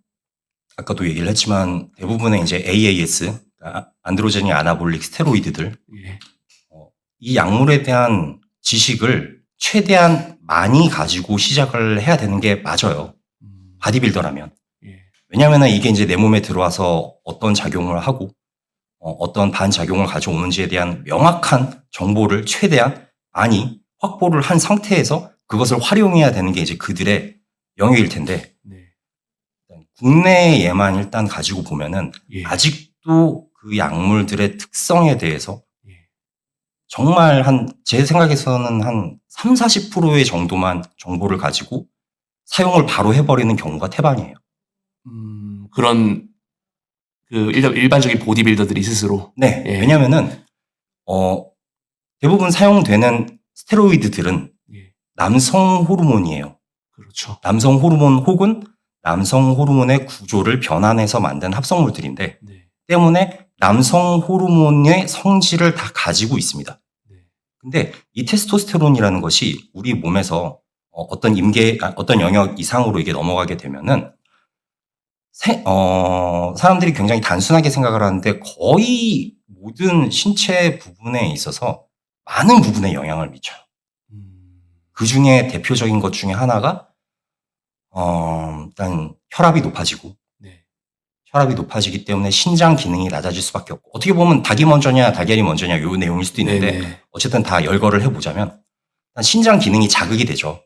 아까도 얘기를 했지만 대부분의 이제 AAS 안드로제닉 아나볼릭 스테로이드들 예. 이 약물에 대한 지식을 최대한 많이 가지고 시작을 해야 되는 게 맞아요. 바디빌더라면. 예. 왜냐하면 이게 이제 내 몸에 들어와서 어떤 작용을 하고 어떤 반작용을 가져오는지에 대한 명확한 정보를 최대한 많이 확보를 한 상태에서 그것을 활용해야 되는 게 이제 그들의 영역일 텐데 네. 국내에만 일단 가지고 보면은 예. 아직도 그 약물들의 특성에 대해서 예. 정말 제 생각에서는 한 3, 40%의 정도만 정보를 가지고 사용을 바로 해버리는 경우가 태반이에요. 그런 일반적인 보디빌더들이 스스로. 네. 예. 왜냐면은 대부분 사용되는 스테로이드들은 예. 남성 호르몬이에요. 그렇죠. 남성 호르몬 혹은 남성 호르몬의 구조를 변환해서 만든 합성물들인데 네. 때문에 남성 호르몬의 성질을 다 가지고 있습니다. 네. 근데 이 테스토스테론이라는 것이 우리 몸에서 어떤 영역 이상으로 이게 넘어가게 되면은 사람들이 굉장히 단순하게 생각을 하는데 거의 모든 신체 부분에 있어서 많은 부분에 영향을 미쳐요. 그 중에 대표적인 것 중에 하나가 일단 혈압이 높아지고 네. 혈압이 높아지기 때문에 신장 기능이 낮아질 수밖에 없고 어떻게 보면 닭이 먼저냐 달걀이 먼저냐 요 내용일 수도 있는데 네네. 어쨌든 다 열거를 해보자면 일단 신장 기능이 자극이 되죠.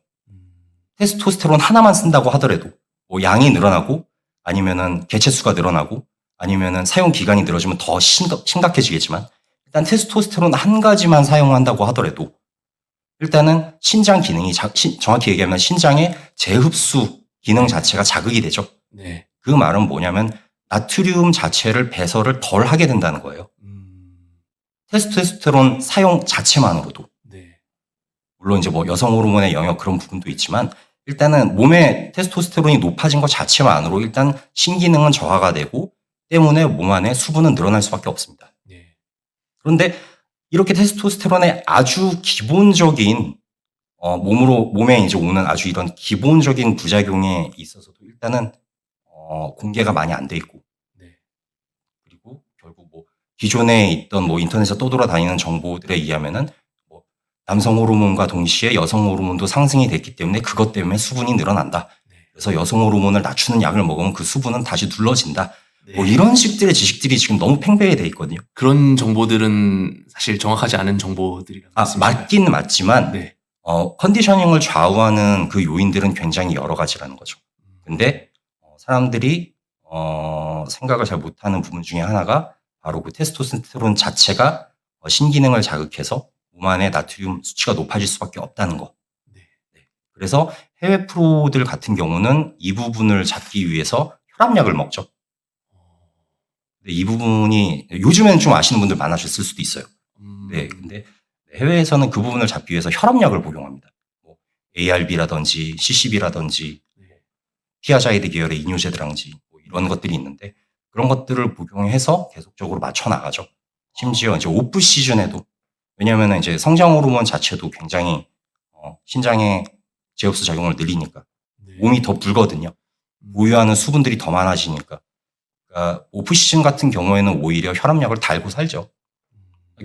테스토스테론 하나만 쓴다고 하더라도 뭐 양이 늘어나고 아니면은 개체수가 늘어나고 아니면은 사용 기간이 늘어지면 더 심각해지겠지만 일단 테스토스테론 한 가지만 사용한다고 하더라도 일단은 신장 기능이 정확히 얘기하면 신장의 재흡수 기능 자체가 자극이 되죠. 네. 그 말은 뭐냐면 나트륨 자체를 배설을 덜 하게 된다는 거예요. 테스토스테론 사용 자체만으로도. 네. 물론 이제 뭐 여성 호르몬의 영역 그런 부분도 있지만 일단은 몸에 테스토스테론이 높아진 것 자체만으로 일단 신기능은 저하가 되고 때문에 몸 안에 수분은 늘어날 수밖에 없습니다. 네. 그런데 이렇게 테스토스테론의 아주 기본적인 몸에 이제 오는 아주 이런 기본적인 부작용에 있어서도 일단은 공개가 많이 안 돼 있고 네. 그리고 결국 뭐 기존에 있던 뭐 인터넷에 떠돌아다니는 정보들에 의하면은 뭐 남성 호르몬과 동시에 여성 호르몬도 상승이 됐기 때문에 그것 때문에 수분이 늘어난다. 네. 그래서 여성 호르몬을 낮추는 약을 먹으면 그 수분은 다시 눌러진다. 네. 뭐 이런 식들의 지식들이 지금 너무 팽배해 돼 있거든요. 그런 정보들은 사실 정확하지 않은 정보들이라는 말씀이신가요? 맞긴 맞지만 네. 컨디셔닝을 좌우하는 그 요인들은 굉장히 여러 가지라는 거죠. 근데 사람들이 생각을 잘 못하는 부분 중에 하나가 바로 그 테스토스테론 자체가 신기능을 자극해서 몸 안에 나트륨 수치가 높아질 수밖에 없다는 거. 네. 그래서 해외 프로들 같은 경우는 이 부분을 잡기 위해서 혈압약을 먹죠. 근데 이 부분이 요즘에는 좀 아시는 분들 많아졌을 수도 있어요. 네, 근데 해외에서는 그 부분을 잡기 위해서 혈압약을 복용합니다. 뭐 ARB라든지 CCB라든지 티아자이드 계열의 이뇨제드랑지 뭐 이런 것들이 있는데 그런 것들을 복용해서 계속적으로 맞춰 나가죠. 심지어 이제 오프 시즌에도 왜냐하면 이제 성장 호르몬 자체도 굉장히 신장의 제흡수 작용을 늘리니까 네. 몸이 더 불거든요. 보유하는 수분들이 더 많아지니까. 그러니까 오프 시즌 같은 경우에는 오히려 혈압약을 달고 살죠.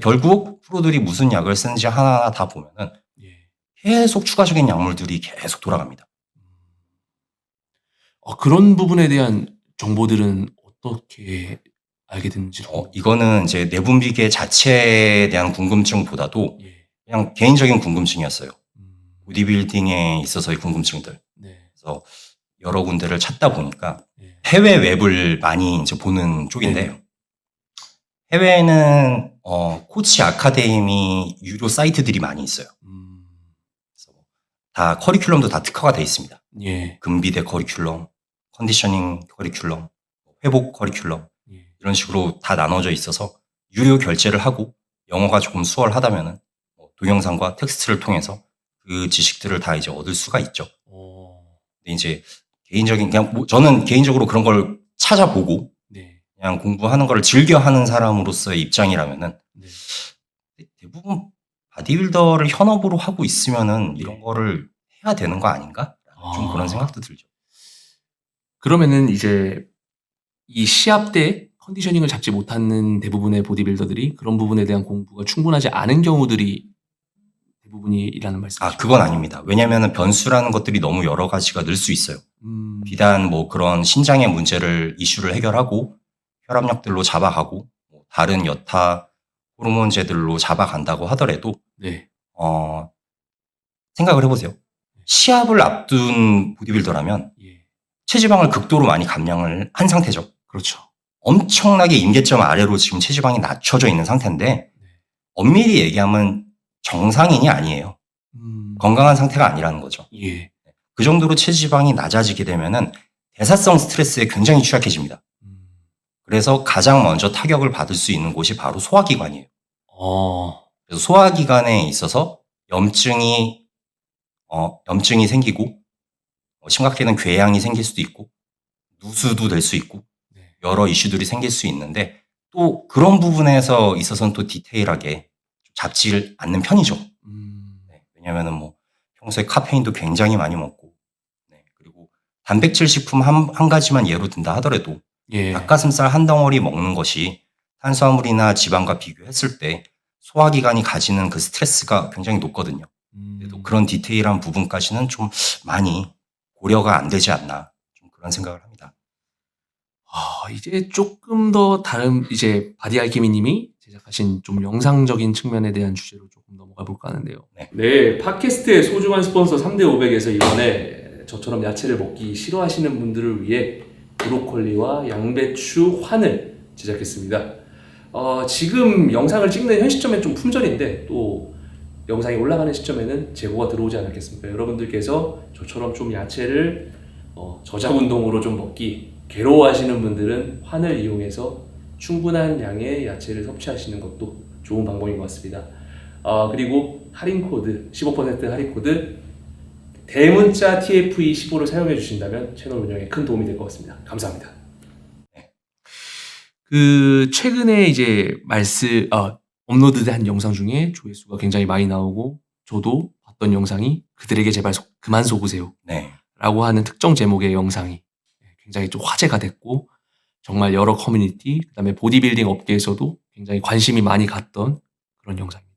결국 프로들이 무슨 약을 쓰는지 하나하나 다 보면은 예. 계속 추가적인 약물들이 계속 돌아갑니다. 그런 부분에 대한 정보들은 어떻게 알게 됐는지. 이거는 이제 내분비계 자체에 대한 궁금증보다도 예. 그냥 개인적인 궁금증이었어요. 보디빌딩에 있어서의 궁금증들. 네. 그래서 여러 군데를 찾다 보니까 예. 해외 웹을 많이 이제 보는 쪽인데요. 네. 해외에는 코치 아카데미 유료 사이트들이 많이 있어요. 그래서 다 커리큘럼도 다 특화가 돼 있습니다. 예. 금비대 커리큘럼, 컨디셔닝 커리큘럼, 회복 커리큘럼 예. 이런 식으로 다 나눠져 있어서 유료 결제를 하고 영어가 조금 수월하다면은 동영상과 텍스트를 통해서 그 지식들을 다 이제 얻을 수가 있죠. 근데 이제 저는 개인적으로 그런 걸 찾아보고 네. 그냥 공부하는 걸 즐겨하는 사람으로서의 입장이라면은 네. 대부분 바디빌더를 현업으로 하고 있으면은 네. 이런 거를 해야 되는 거 아닌가? 좀 그런 생각도 들죠. 그러면은 이제 이 시합 때 컨디셔닝을 잡지 못하는 대부분의 보디빌더들이 그런 부분에 대한 공부가 충분하지 않은 경우들이 대부분이라는 말씀이죠. 그건 아닙니다. 왜냐면은 변수라는 것들이 너무 여러 가지가 늘 수 있어요. 비단 뭐 그런 신장의 문제를 이슈를 해결하고 혈압약들로 잡아가고 뭐 다른 여타 호르몬제들로 잡아간다고 하더라도 네. 생각을 해보세요. 시합을 앞둔 보디빌더라면 예. 체지방을 극도로 많이 감량을 한 상태죠. 그렇죠. 엄청나게 임계점 아래로 지금 체지방이 낮춰져 있는 상태인데 엄밀히 얘기하면 정상인이 아니에요. 건강한 상태가 아니라는 거죠. 예. 그 정도로 체지방이 낮아지게 되면은 대사성 스트레스에 굉장히 취약해집니다. 그래서 가장 먼저 타격을 받을 수 있는 곳이 바로 소화기관이에요. 그래서 소화기관에 있어서 염증이 생기고 심각하게는 궤양이 생길 수도 있고 누수도 될 수 있고 여러 이슈들이 생길 수 있는데 또 그런 부분에서 있어서는 또 디테일하게 잡지 않는 편이죠. 왜냐면은 뭐 평소에 카페인도 굉장히 많이 먹고 그리고 단백질 식품 한 가지만 예로 든다 하더라도 예. 닭가슴살 한 덩어리 먹는 것이 탄수화물이나 지방과 비교했을 때 소화기관이 가지는 그 스트레스가 굉장히 높거든요. 그래도 그런 디테일한 부분까지는 좀 많이 고려가 안 되지 않나 좀 그런 생각을 합니다. 이제 조금 더 다른 이제 바디 알케미 님이 제작하신 좀 영상적인 측면에 대한 주제로 조금 넘어가 볼까 하는데요. 네, 팟캐스트의 소중한 스폰서 3대 500에서 이번에 저처럼 야채를 먹기 싫어하시는 분들을 위해 브로콜리와 양배추 환을 제작했습니다. 지금 영상을 찍는 현 시점엔 좀 품절인데 또 영상이 올라가는 시점에는 재고가 들어오지 않았겠습니까? 여러분들께서 저처럼 좀 야채를 저작 운동으로 좀 먹기 괴로워하시는 분들은 환을 이용해서 충분한 양의 야채를 섭취하시는 것도 좋은 방법인 것 같습니다. 그리고 할인 코드 15% 할인 코드 대문자 TFE15를 사용해 주신다면 채널 운영에 큰 도움이 될 것 같습니다. 감사합니다. 최근에 이제 업로드된 영상 중에 조회수가 굉장히 많이 나오고 저도 봤던 영상이 그들에게 제발 그만 속으세요 라고 하는 특정 제목의 영상이 굉장히 좀 화제가 됐고 정말 여러 커뮤니티 그다음에 보디빌딩 업계에서도 굉장히 관심이 많이 갔던 그런 영상입니다.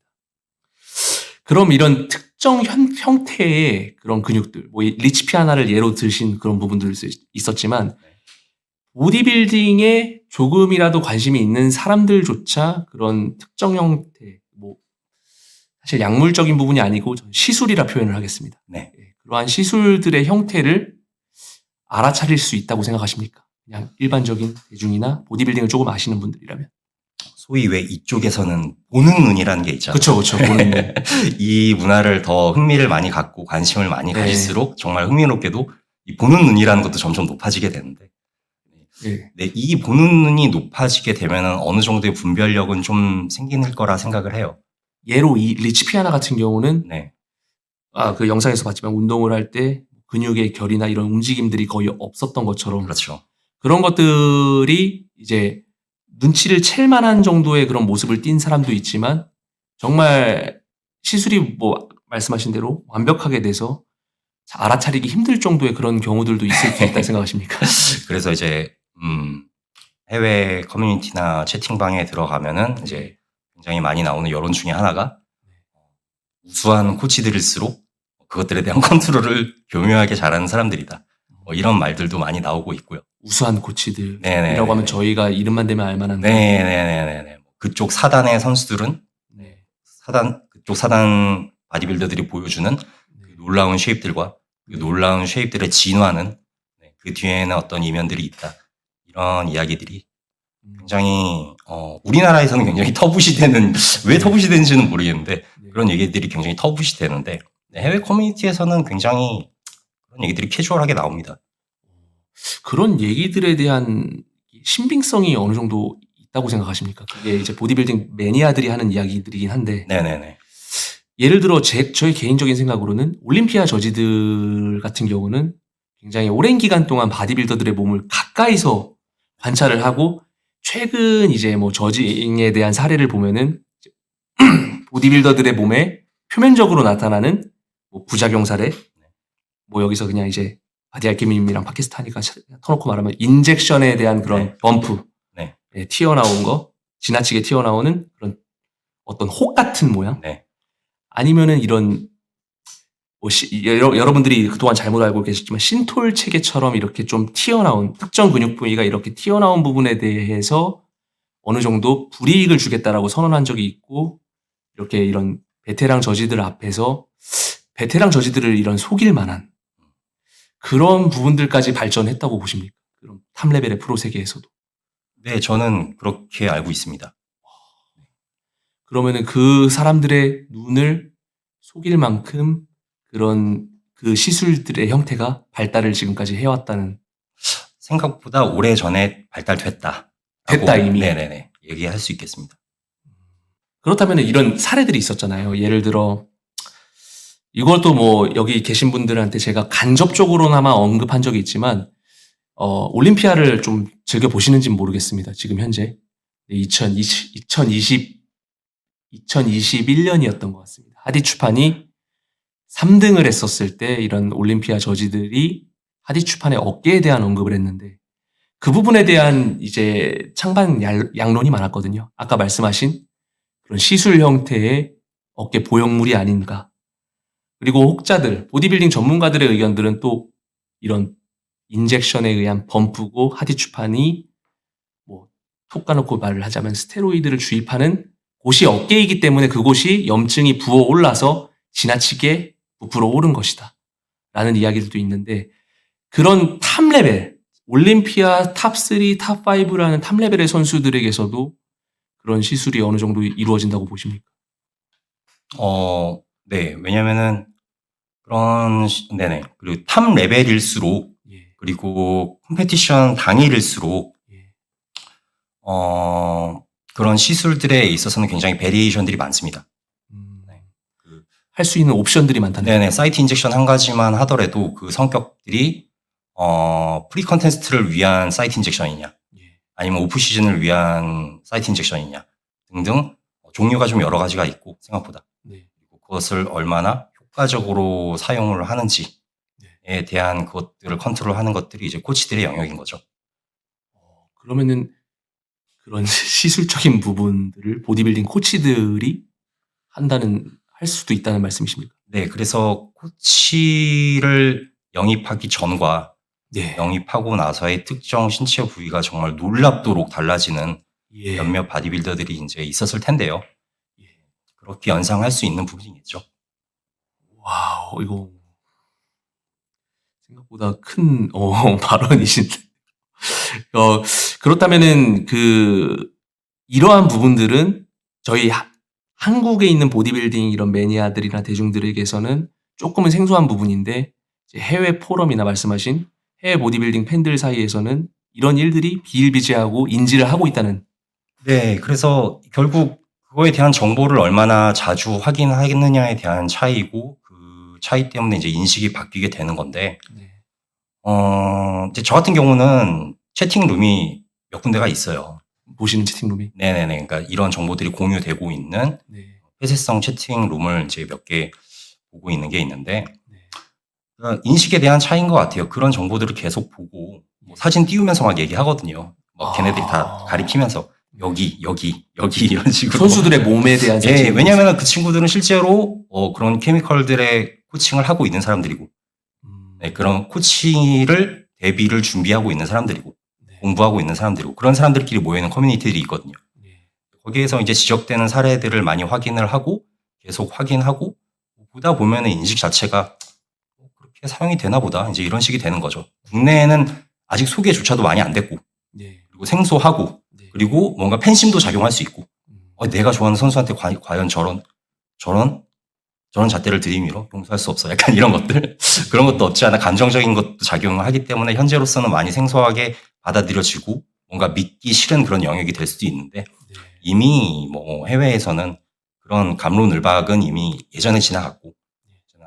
그럼 이런 특정 형태의 그런 근육들, 뭐 리치 피아나를 예로 드신 그런 부분들 있었지만 보디빌딩에 조금이라도 관심이 있는 사람들조차 그런 특정 형태, 뭐 사실 약물적인 부분이 아니고 저는 시술이라 표현을 하겠습니다. 그러한 시술들의 형태를 알아차릴 수 있다고 생각하십니까? 그냥 일반적인 대중이나 보디빌딩을 조금 아시는 분들이라면. 소위 왜 이쪽에서는 보는 눈이라는 게 있잖아요. 그렇죠. 보는 눈. 이 문화를 더 흥미를 많이 갖고 관심을 많이 가질수록 정말 흥미롭게도 이 보는 눈이라는 것도 점점 높아지게 되는데 이 보는 눈이 높아지게 되면은 어느 정도의 분별력은 좀 생기는 거라 생각을 해요. 예로 이 리치 피아나 같은 경우는 그 영상에서 봤지만 운동을 할 때 근육의 결이나 이런 움직임들이 거의 없었던 것처럼 그렇죠. 그런 것들이 이제 눈치를 챌 만한 정도의 그런 모습을 띈 사람도 있지만 정말 시술이 뭐 말씀하신 대로 완벽하게 돼서 알아차리기 힘들 정도의 그런 경우들도 있을 수 있다 생각하십니까? 그래서 이제 해외 커뮤니티나 채팅방에 들어가면은 이제 굉장히 많이 나오는 여론 중에 하나가 우수한 코치들일수록 그것들에 대한 컨트롤을 교묘하게 잘하는 사람들이다. 이런 말들도 많이 나오고 있고요. 우수한 코치들이라고 하면 저희가 이름만 대면 알만한. 그쪽 사단의 선수들은 그쪽 사단 바디빌더들이 보여주는 그 놀라운 쉐입들과 그 놀라운 쉐입들의 진화는 그 뒤에는 어떤 이면들이 있다. 이런 이야기들이 굉장히 우리나라에서는 굉장히 터부시되는 왜 터부시되는지는 모르겠는데 그런 얘기들이 굉장히 터부시되는데 해외 커뮤니티에서는 굉장히 그런 얘기들이 캐주얼하게 나옵니다. 그런 얘기들에 대한 신빙성이 어느 정도 있다고 생각하십니까? 그게 이제 보디빌딩 매니아들이 하는 이야기들이긴 한데. 예를 들어 저희 개인적인 생각으로는 올림피아 저지들 같은 경우는 굉장히 오랜 기간 동안 바디빌더들의 몸을 가까이서 관찰을 하고 최근 이제 뭐 저징에 대한 사례를 보면은 보디빌더들의 몸에 표면적으로 나타나는 뭐 부작용 사례, 뭐 여기서 그냥 이제 바디 알케미님이랑 팟캐스트 하니까 터놓고 말하면 인젝션에 대한 그런 범프, 예, 튀어나온 거, 지나치게 튀어나오는 그런 어떤 혹 같은 모양? 네. 아니면은 이런 여러분들이 그동안 잘못 알고 계셨지만 신톨 체계처럼 이렇게 좀 튀어나온 특정 근육 부위가 이렇게 튀어나온 부분에 대해서 어느 정도 불이익을 주겠다라고 선언한 적이 있고 이렇게 이런 베테랑 저지들 앞에서 베테랑 저지들을 이런 속일 만한 그런 부분들까지 발전했다고 보십니까? 그런 탑 레벨의 프로 세계에서도. 네, 저는 그렇게 알고 있습니다. 그러면은 그 사람들의 눈을 속일 만큼 그런 그 시술들의 형태가 발달을 지금까지 해왔다는. 생각보다 오래전에 발달됐다. 됐다, 이미. 네네네. 얘기할 수 있겠습니다. 그렇다면 이런 사례들이 있었잖아요. 예를 들어 이것도 뭐 여기 계신 분들한테 제가 간접적으로나마 언급한 적이 있지만 올림피아를 좀 즐겨 보시는지는 모르겠습니다. 지금 현재 2021년이었던 것 같습니다. 하디추판이 3등을 했었을 때 이런 올림피아 저지들이 하디추판의 어깨에 대한 언급을 했는데 그 부분에 대한 이제 찬반 양론이 많았거든요. 아까 말씀하신 그런 시술 형태의 어깨 보형물이 아닌가. 그리고 혹자들, 보디빌딩 전문가들의 의견들은 또 이런 인젝션에 의한 범프고 하디추판이 뭐 톡 까놓고 말을 하자면 스테로이드를 주입하는 곳이 어깨이기 때문에 그곳이 염증이 부어 올라서 지나치게 부풀어 오른 것이다. 라는 이야기들도 있는데 그런 탑 레벨, 올림피아 탑3, 탑5라는 탑 레벨의 선수들에게서도 그런 시술이 어느 정도 이루어진다고 보십니까? 네. 왜냐면은 네네. 그리고 탑 레벨일수록 예, 그리고 컴페티션 당일일수록 예. 그런 시술들에 있어서는 굉장히 베리에이션들이 많습니다. 네. 할 수 있는 옵션들이 많다는. 네네. 사이트 인젝션 한 가지만 하더라도 그 성격들이 프리 컨테스트를 위한 사이트 인젝션이냐, 예. 아니면 오프 시즌을 위한 사이트 인젝션이냐 등등 종류가 좀 여러 가지가 있고 생각보다 네. 그것을 얼마나 효과적으로 사용을 하는지에 대한 것들을 컨트롤하는 것들이 이제 코치들의 영역인 거죠. 그러면은 그런 시술적인 부분들을 보디빌딩 코치들이 할 수도 있다는 말씀이십니까? 네, 그래서 코치를 영입하기 전과 네. 영입하고 나서의 특정 신체 부위가 정말 놀랍도록 달라지는 예. 몇몇 바디빌더들이 이제 있었을 텐데요. 예. 그렇게 연상할 수 있는 부분이겠죠. 와우, 이거 생각보다 큰 발언이신데. 그렇다면은 이러한 부분들은 저희 한국에 있는 보디빌딩 이런 매니아들이나 대중들에게서는 조금은 생소한 부분인데 이제 해외 포럼이나 말씀하신 해외 보디빌딩 팬들 사이에서는 이런 일들이 비일비재하고 인지를 하고 있다는. 네, 그래서 결국 그거에 대한 정보를 얼마나 자주 확인하겠느냐에 대한 차이고 그 차이 때문에 이제 인식이 바뀌게 되는 건데, 네. 이제 저 같은 경우는 채팅룸이 몇 군데가 있어요. 보시는 채팅룸이. 네네네. 그러니까 이런 정보들이 공유되고 있는 네. 폐쇄성 채팅룸을 이제 몇 개 보고 있는 게 있는데, 네. 그러니까 인식에 대한 차이인 것 같아요. 그런 정보들을 계속 보고 뭐 사진 띄우면서 막 얘기하거든요. 막 걔네들이 다 가리키면서 여기 이런 식으로. 선수들의 몸에 대한 예, 사진. 왜냐하면 그 친구들은 실제로 그런 케미컬들의 코칭을 하고 있는 사람들이고, 네, 그런 코치를 대비를 준비하고 있는 사람들이고, 네. 공부하고 있는 사람들이고, 그런 사람들끼리 모여있는 커뮤니티들이 있거든요. 네. 거기에서 이제 지적되는 사례들을 많이 확인을 하고, 계속 확인하고, 보다 보면은 인식 자체가 그렇게 사용이 되나 보다. 이제 이런 식이 되는 거죠. 국내에는 아직 소개조차도 많이 안 됐고, 네. 그리고 생소하고, 네. 그리고 뭔가 팬심도 작용할 수 있고, 내가 좋아하는 선수한테 과연 저런 잣대를 들이밀어 용서할 수 없어. 약간 이런 것들. 그런 것도 없지 않아 감정적인 것도 작용을 하기 때문에 현재로서는 많이 생소하게 받아들여지고 뭔가 믿기 싫은 그런 영역이 될 수도 있는데 네. 이미 뭐 해외에서는 그런 갑론을박은 이미 예전에 지나갔고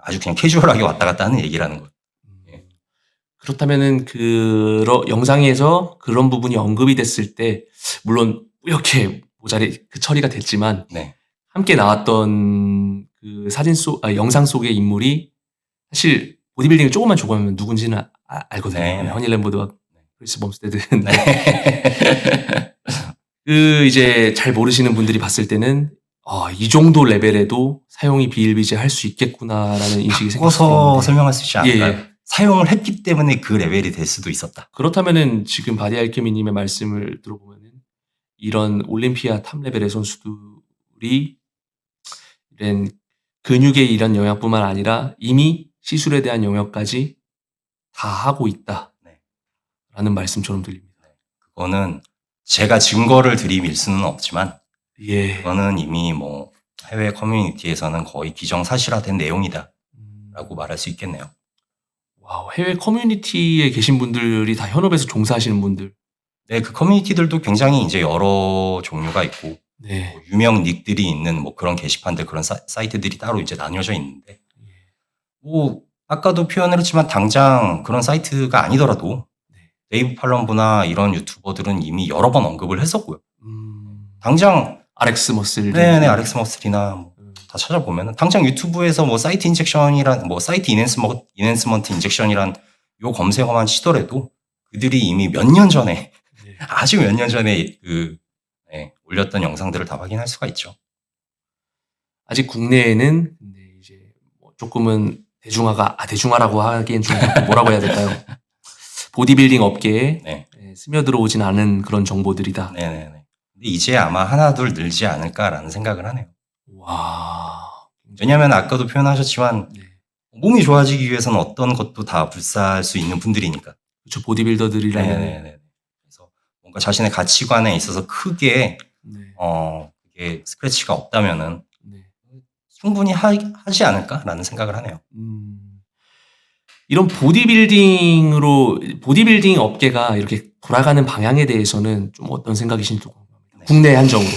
아주 그냥 캐주얼하게 왔다 갔다 하는 얘기라는 거예요. 예. 그렇다면은 영상에서 그런 부분이 언급이 됐을 때 물론 이렇게 처리가 됐지만 네. 함께 나왔던 그 영상 속의 인물이 사실 보디빌딩을 조금만 조금하면 누군지는 알거든요. 네. 허니 램보드와 크리스 범스테드. 네. 그 이제 잘 모르시는 분들이 봤을 때는 이 정도 레벨에도 사용이 비일비재할 수 있겠구나라는 인식이 생길 수 바꿔서 있는데 설명할 수 있지 않을까요? 예. 사용을 했기 때문에 그 레벨이 될 수도 있었다. 그렇다면은 지금 바디 알케미님의 말씀을 들어보면은 이런 올림피아 탑 레벨의 선수들이 이런 근육의 이런 영역뿐만 아니라 이미 시술에 대한 영역까지 다 하고 있다라는 네. 말씀처럼 들립니다. 그거는 제가 증거를 들이밀 수는 없지만 예. 그거는 이미 뭐 해외 커뮤니티에서는 거의 기정사실화된 내용이다라고 말할 수 있겠네요. 와우, 해외 커뮤니티에 계신 분들이 다 현업에서 종사하시는 분들. 네, 그 커뮤니티들도 굉장히 이제 여러 종류가 있고 네. 뭐 유명 닉들이 있는 뭐 그런 게시판들 그런 사이트들이 따로 이제 나뉘어져 있는데 뭐 아까도 표현을 했지만 당장 그런 사이트가 아니더라도 데이브 팔럼보나 이런 유튜버들은 이미 여러 번 언급을 했었고요. 당장 알렉스 머슬. 네네 알렉스 머슬이나 뭐 다 찾아보면은 당장 유튜브에서 뭐 사이트 인젝션이란 뭐 사이트 이넨스먼트 인젝션이란 요 검색어만 치더라도 그들이 이미 몇 년 전에 네. 아주 몇 년 전에 올렸던 영상들을 다 확인할 수가 있죠. 아직 국내에는 근데 이제 뭐 조금은 대중화라고 하기엔 좀 뭐라고 해야 될까요? 보디빌딩 업계에 네. 스며들어오진 않은 그런 정보들이다. 네네네. 근데 이제 아마 하나둘 늘지 않을까라는 생각을 하네요. 와. 왜냐하면 아까도 표현하셨지만 네. 몸이 좋아지기 위해서는 어떤 것도 다 불사할 수 있는 분들이니까. 그렇죠. 보디빌더들이라면. 네네네. 그래서 뭔가 자신의 가치관에 있어서 크게 네. 그게 스크래치가 없다면은 네. 충분히 하지 않을까라는 생각을 하네요. 이런 보디빌딩 업계가 이렇게 돌아가는 방향에 대해서는 좀 어떤 생각이신지 궁금합니다. 네. 국내 한정으로.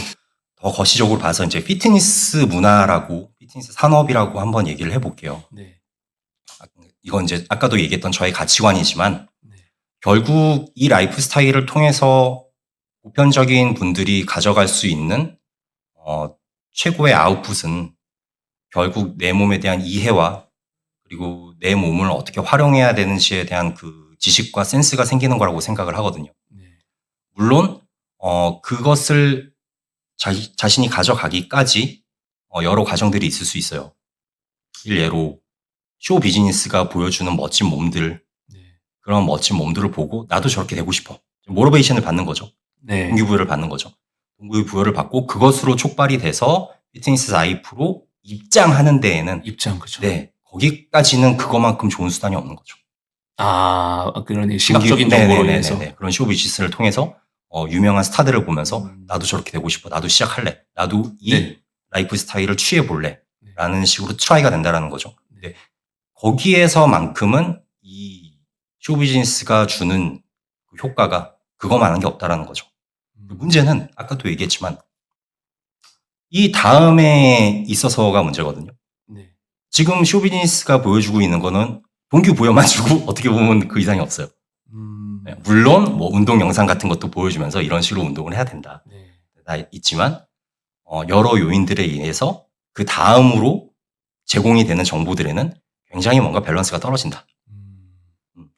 더 거시적으로 봐서 이제 피트니스 문화라고 피트니스 산업이라고 한번 얘기를 해볼게요. 네. 이건 이제 아까도 얘기했던 저의 가치관이지만 네. 결국 이 라이프 스타일을 통해서 보편적인 분들이 가져갈 수 있는 최고의 아웃풋은 결국 내 몸에 대한 이해와 그리고 내 몸을 어떻게 활용해야 되는지에 대한 그 지식과 센스가 생기는 거라고 생각을 하거든요. 네. 물론 그것을 자신이 가져가기까지 여러 과정들이 있을 수 있어요. 일례로 쇼 비즈니스가 보여주는 멋진 몸들, 네. 그런 멋진 몸들을 보고 나도 저렇게 되고 싶어. 모티베이션을 받는 거죠. 네. 동기부여를 받는 거죠. 동기부여를 받고 그것으로 촉발이 돼서 피트니스 라이프로 입장하는 데에는 그죠. 네, 거기까지는 그것만큼 좋은 수단이 없는 거죠. 그런 시각적인 정보로 인해서. 그런 쇼 비즈니스를 통해서 유명한 스타들을 보면서 나도 저렇게 되고 싶어. 나도 시작할래. 나도 이 라이프 스타일을 취해볼래. 라는 식으로 트라이가 된다라는 거죠. 근데 거기에서만큼은 이 쇼 비즈니스가 주는 그 효과가 그거만한 게 없다라는 거죠. 문제는 아까도 얘기했지만 이 다음에 있어서가 문제거든요. 네. 지금 쇼 비즈니스가 보여주고 있는 거는 동기부여만 주고 어떻게 보면 그 이상이 없어요. 네, 물론 뭐 운동 영상 같은 것도 보여주면서 이런 식으로 운동을 해야 된다. 네. 다 있지만 여러 요인들에 의해서 그 다음으로 제공이 되는 정보들에는 굉장히 뭔가 밸런스가 떨어진다.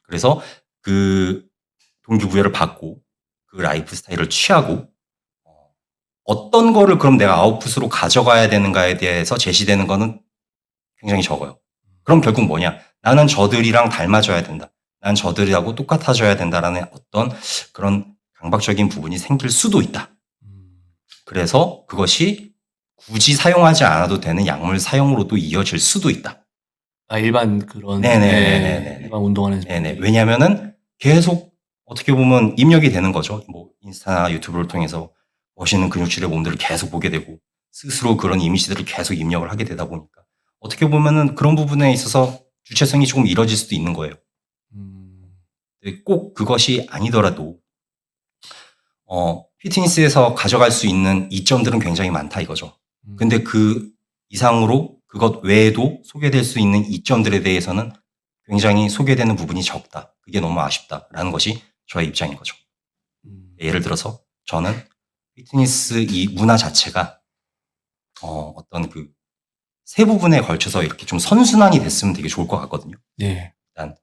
그래서 그 동기부여를 받고 그 라이프 스타일을 취하고 어떤 거를 그럼 내가 아웃풋으로 가져가야 되는가에 대해서 제시되는 거는 굉장히 적어요. 그럼 결국 뭐냐? 나는 저들이랑 닮아져야 된다. 난 저들하고 똑같아져야 된다라는 어떤 그런 강박적인 부분이 생길 수도 있다. 그래서 그것이 굳이 사용하지 않아도 되는 약물 사용으로도 이어질 수도 있다. 일반 그런 네네네네. 일반 운동하는 네네. 왜냐하면은 계속 어떻게 보면 입력이 되는 거죠. 뭐 인스타나 유튜브를 통해서 멋있는 근육질의 몸들을 계속 보게 되고 스스로 그런 이미지들을 계속 입력을 하게 되다 보니까 어떻게 보면은 그런 부분에 있어서 주체성이 조금 잃어질 수도 있는 거예요. 꼭 그것이 아니더라도 피트니스에서 가져갈 수 있는 이점들은 굉장히 많다 이거죠. 근데 그 이상으로 그것 외에도 소개될 수 있는 이점들에 대해서는 굉장히 소개되는 부분이 적다. 그게 너무 아쉽다라는 것이 저의 입장인 거죠. 예를 들어서 저는 피트니스 이 문화 자체가 어떤 그 세 부분에 걸쳐서 이렇게 좀 선순환이 됐으면 되게 좋을 것 같거든요. 네. 일단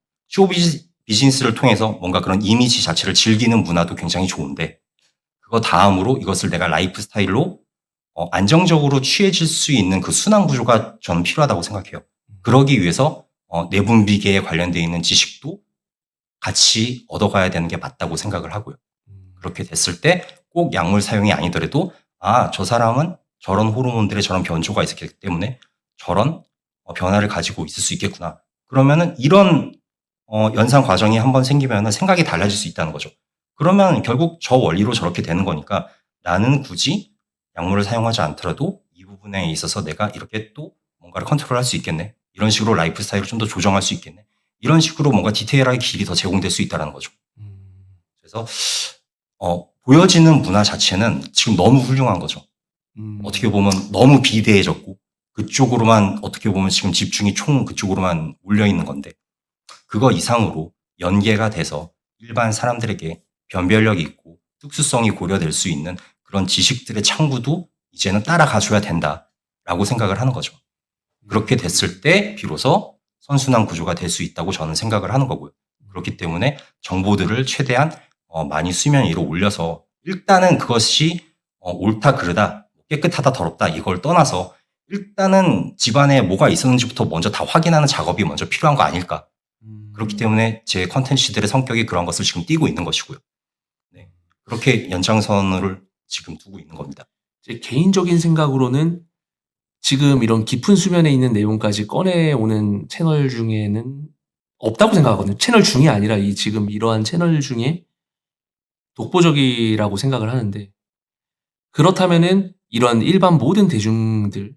비즈니스를 통해서 뭔가 그런 이미지 자체를 즐기는 문화도 굉장히 좋은데 그거 다음으로 이것을 내가 라이프 스타일로 안정적으로 취해질 수 있는 그 순환 구조가 저는 필요하다고 생각해요. 그러기 위해서 내분비계에 관련되어 있는 지식도 같이 얻어가야 되는 게 맞다고 생각을 하고요. 그렇게 됐을 때 꼭 약물 사용이 아니더라도 저 사람은 저런 호르몬들의 저런 변조가 있었기 때문에 저런 변화를 가지고 있을 수 있겠구나. 그러면은 이런 연상 과정이 한번 생기면은 생각이 달라질 수 있다는 거죠. 그러면 결국 저 원리로 저렇게 되는 거니까 나는 굳이 약물을 사용하지 않더라도 이 부분에 있어서 내가 이렇게 또 뭔가를 컨트롤할 수 있겠네. 이런 식으로 라이프 스타일을 좀 더 조정할 수 있겠네. 이런 식으로 뭔가 디테일하게 길이 더 제공될 수 있다는 거죠. 그래서 보여지는 문화 자체는 지금 너무 훌륭한 거죠. 어떻게 보면 너무 비대해졌고 그쪽으로만 어떻게 보면 지금 집중이 총 그쪽으로만 몰려 있는 건데 그거 이상으로 연계가 돼서 일반 사람들에게 변별력이 있고 특수성이 고려될 수 있는 그런 지식들의 창구도 이제는 따라가줘야 된다라고 생각을 하는 거죠. 그렇게 됐을 때 비로소 선순환 구조가 될 수 있다고 저는 생각을 하는 거고요. 그렇기 때문에 정보들을 최대한 많이 수면 위로 올려서 일단은 그것이 옳다 그르다 깨끗하다 더럽다 이걸 떠나서 일단은 집안에 뭐가 있었는지부터 먼저 다 확인하는 작업이 먼저 필요한 거 아닐까. 그렇기 때문에 제 컨텐츠들의 성격이 그런 것을 지금 띠고 있는 것이고요. 네. 그렇게 연장선을 지금 두고 있는 겁니다. 제 개인적인 생각으로는 지금 이런 깊은 수면에 있는 내용까지 꺼내오는 채널 중에는 없다고 생각하거든요. 채널 중이 아니라 지금 이러한 채널 중에 독보적이라고 생각을 하는데 그렇다면은 이런 일반 모든 대중들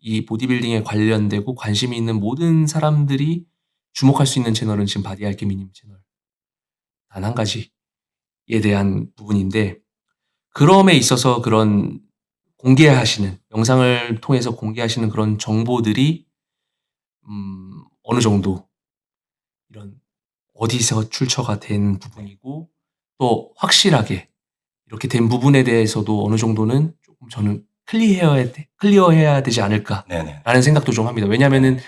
이 보디빌딩에 관련되고 관심이 있는 모든 사람들이 주목할 수 있는 채널은 지금 바디 알케미님 채널 단 한 가지에 대한 부분인데 그럼에 있어서 그런 공개하시는 영상을 통해서 공개하시는 그런 정보들이 어느 정도 이런 어디서 출처가 된 부분이고 또 확실하게 이렇게 된 부분에 대해서도 어느 정도는 조금 저는 클리어해야 되지 않을까라는 네네. 생각도 좀 합니다. 왜냐하면은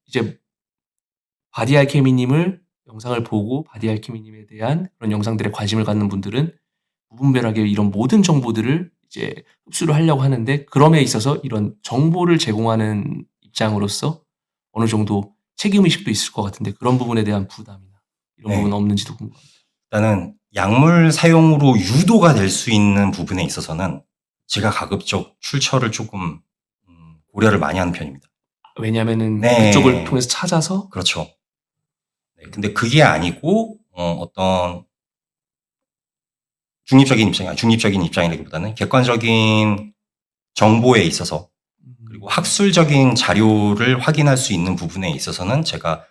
이제 바디 알케미님을 영상을 보고 바디 알케미님에 대한 그런 영상들에 관심을 갖는 분들은 무분별하게 이런 모든 정보들을 이제 흡수를 하려고 하는데 그럼에 있어서 이런 정보를 제공하는 입장으로서 어느 정도 책임의식도 있을 것 같은데 그런 부분에 대한 부담이나 이런 네. 부분 없는지도 궁금합니다. 일단은 약물 사용으로 유도가 될 수 있는 부분에 있어서는 제가 가급적 출처를 조금 고려를 많이 하는 편입니다. 왜냐하면은 네. 그쪽을 통해서 찾아서 그렇죠. 네, 근데 그게 아니고 어떤 중립적인 입장이라기보다는 객관적인 정보에 있어서 그리고 학술적인 자료를 확인할 수 있는 부분에 있어서는 제가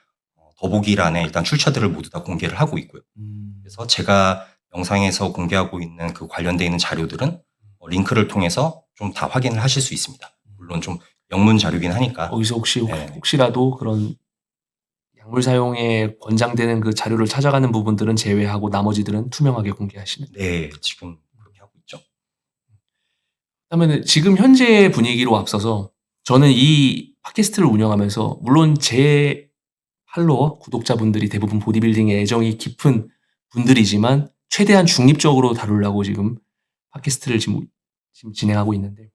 더보기란에 일단 출처들을 모두 다 공개를 하고 있고요. 그래서 제가 영상에서 공개하고 있는 그 관련되어 있는 자료들은 링크를 통해서 좀 다 확인을 하실 수 있습니다. 물론 좀 영문 자료긴 하니까. 거기서 네. 혹시라도 그런 약물 사용에 권장되는 그 자료를 찾아가는 부분들은 제외하고 나머지들은 투명하게 공개하시는. 네, 지금 그렇게 하고 있죠. 그러면은 지금 현재 분위기로 앞서서 저는 이 팟캐스트를 운영하면서 물론 제 팔로워 구독자분들이 대부분 보디빌딩에 애정이 깊은 분들이지만 최대한 중립적으로 다루려고 지금 팟캐스트를 지금 진행하고 있는데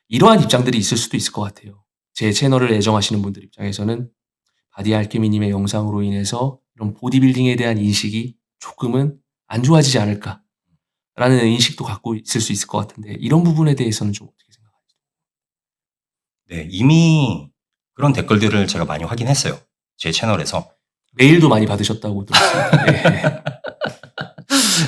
이러한 입장들이 있을 수도 있을 것 같아요. 제 채널을 애정하시는 분들 입장에서는 바디 알케미님의 영상으로 인해서 이런 보디빌딩에 대한 인식이 조금은 안 좋아지지 않을까라는 인식도 갖고 있을 수 있을 것 같은데 이런 부분에 대해서는 좀 어떻게 생각하세요? 네, 이미 그런 댓글들을 제가 많이 확인했어요. 제 채널에서. 메일도 많이 받으셨다고 들었습니다. 네.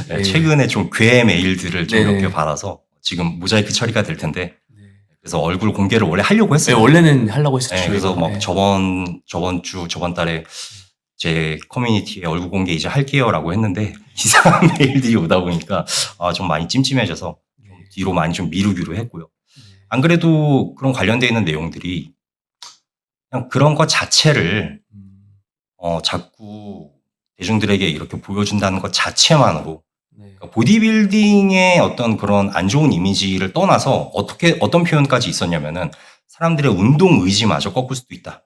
네, 최근에 좀 괴 메일들을 좀 몇 네네. 개 받아서 지금 모자이크 처리가 될 텐데 네. 그래서 얼굴 공개를 원래 하려고 네, 했어요. 원래는 하려고 했었죠. 네, 그래서 저희가. 막 네. 저번 달에 제 커뮤니티에 얼굴 공개 이제 할게요라고 했는데 이상한 메일들이 오다 보니까 좀 많이 찜찜해져서 좀 네. 뒤로 많이 좀 미루기로 했고요. 네. 안 그래도 그런 관련되어 있는 내용들이 그냥 그런 것 자체를 자꾸 대중들에게 이렇게 보여준다는 것 자체만으로 네. 그러니까 보디빌딩의 어떤 그런 안 좋은 이미지를 떠나서 어떤 표현까지 있었냐면은 사람들의 운동 의지마저 꺾을 수도 있다.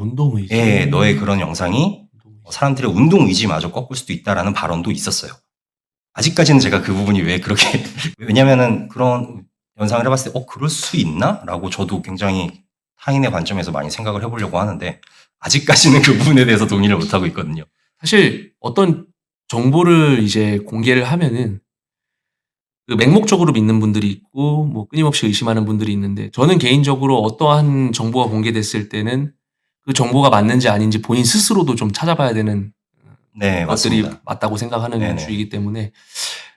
운동 의지. 예, 너의 그런 영상이 사람들의 운동 의지마저 꺾을 수도 있다라는 발언도 있었어요. 아직까지는 제가 그 부분이 왜 그렇게 왜냐면은 그런 연상을 해봤을 때 그럴 수 있나? 라고 저도 굉장히 타인의 관점에서 많이 생각을 해보려고 하는데 아직까지는 그 부분에 대해서 동의를 못하고 있거든요. 사실 어떤 정보를 이제 공개를 하면은 그 맹목적으로 믿는 분들이 있고 뭐 끊임없이 의심하는 분들이 있는데 저는 개인적으로 어떠한 정보가 공개됐을 때는 그 정보가 맞는지 아닌지 본인 스스로도 좀 찾아봐야 되는 네, 것들이 맞습니다. 맞다고 생각하는 네네. 주의이기 때문에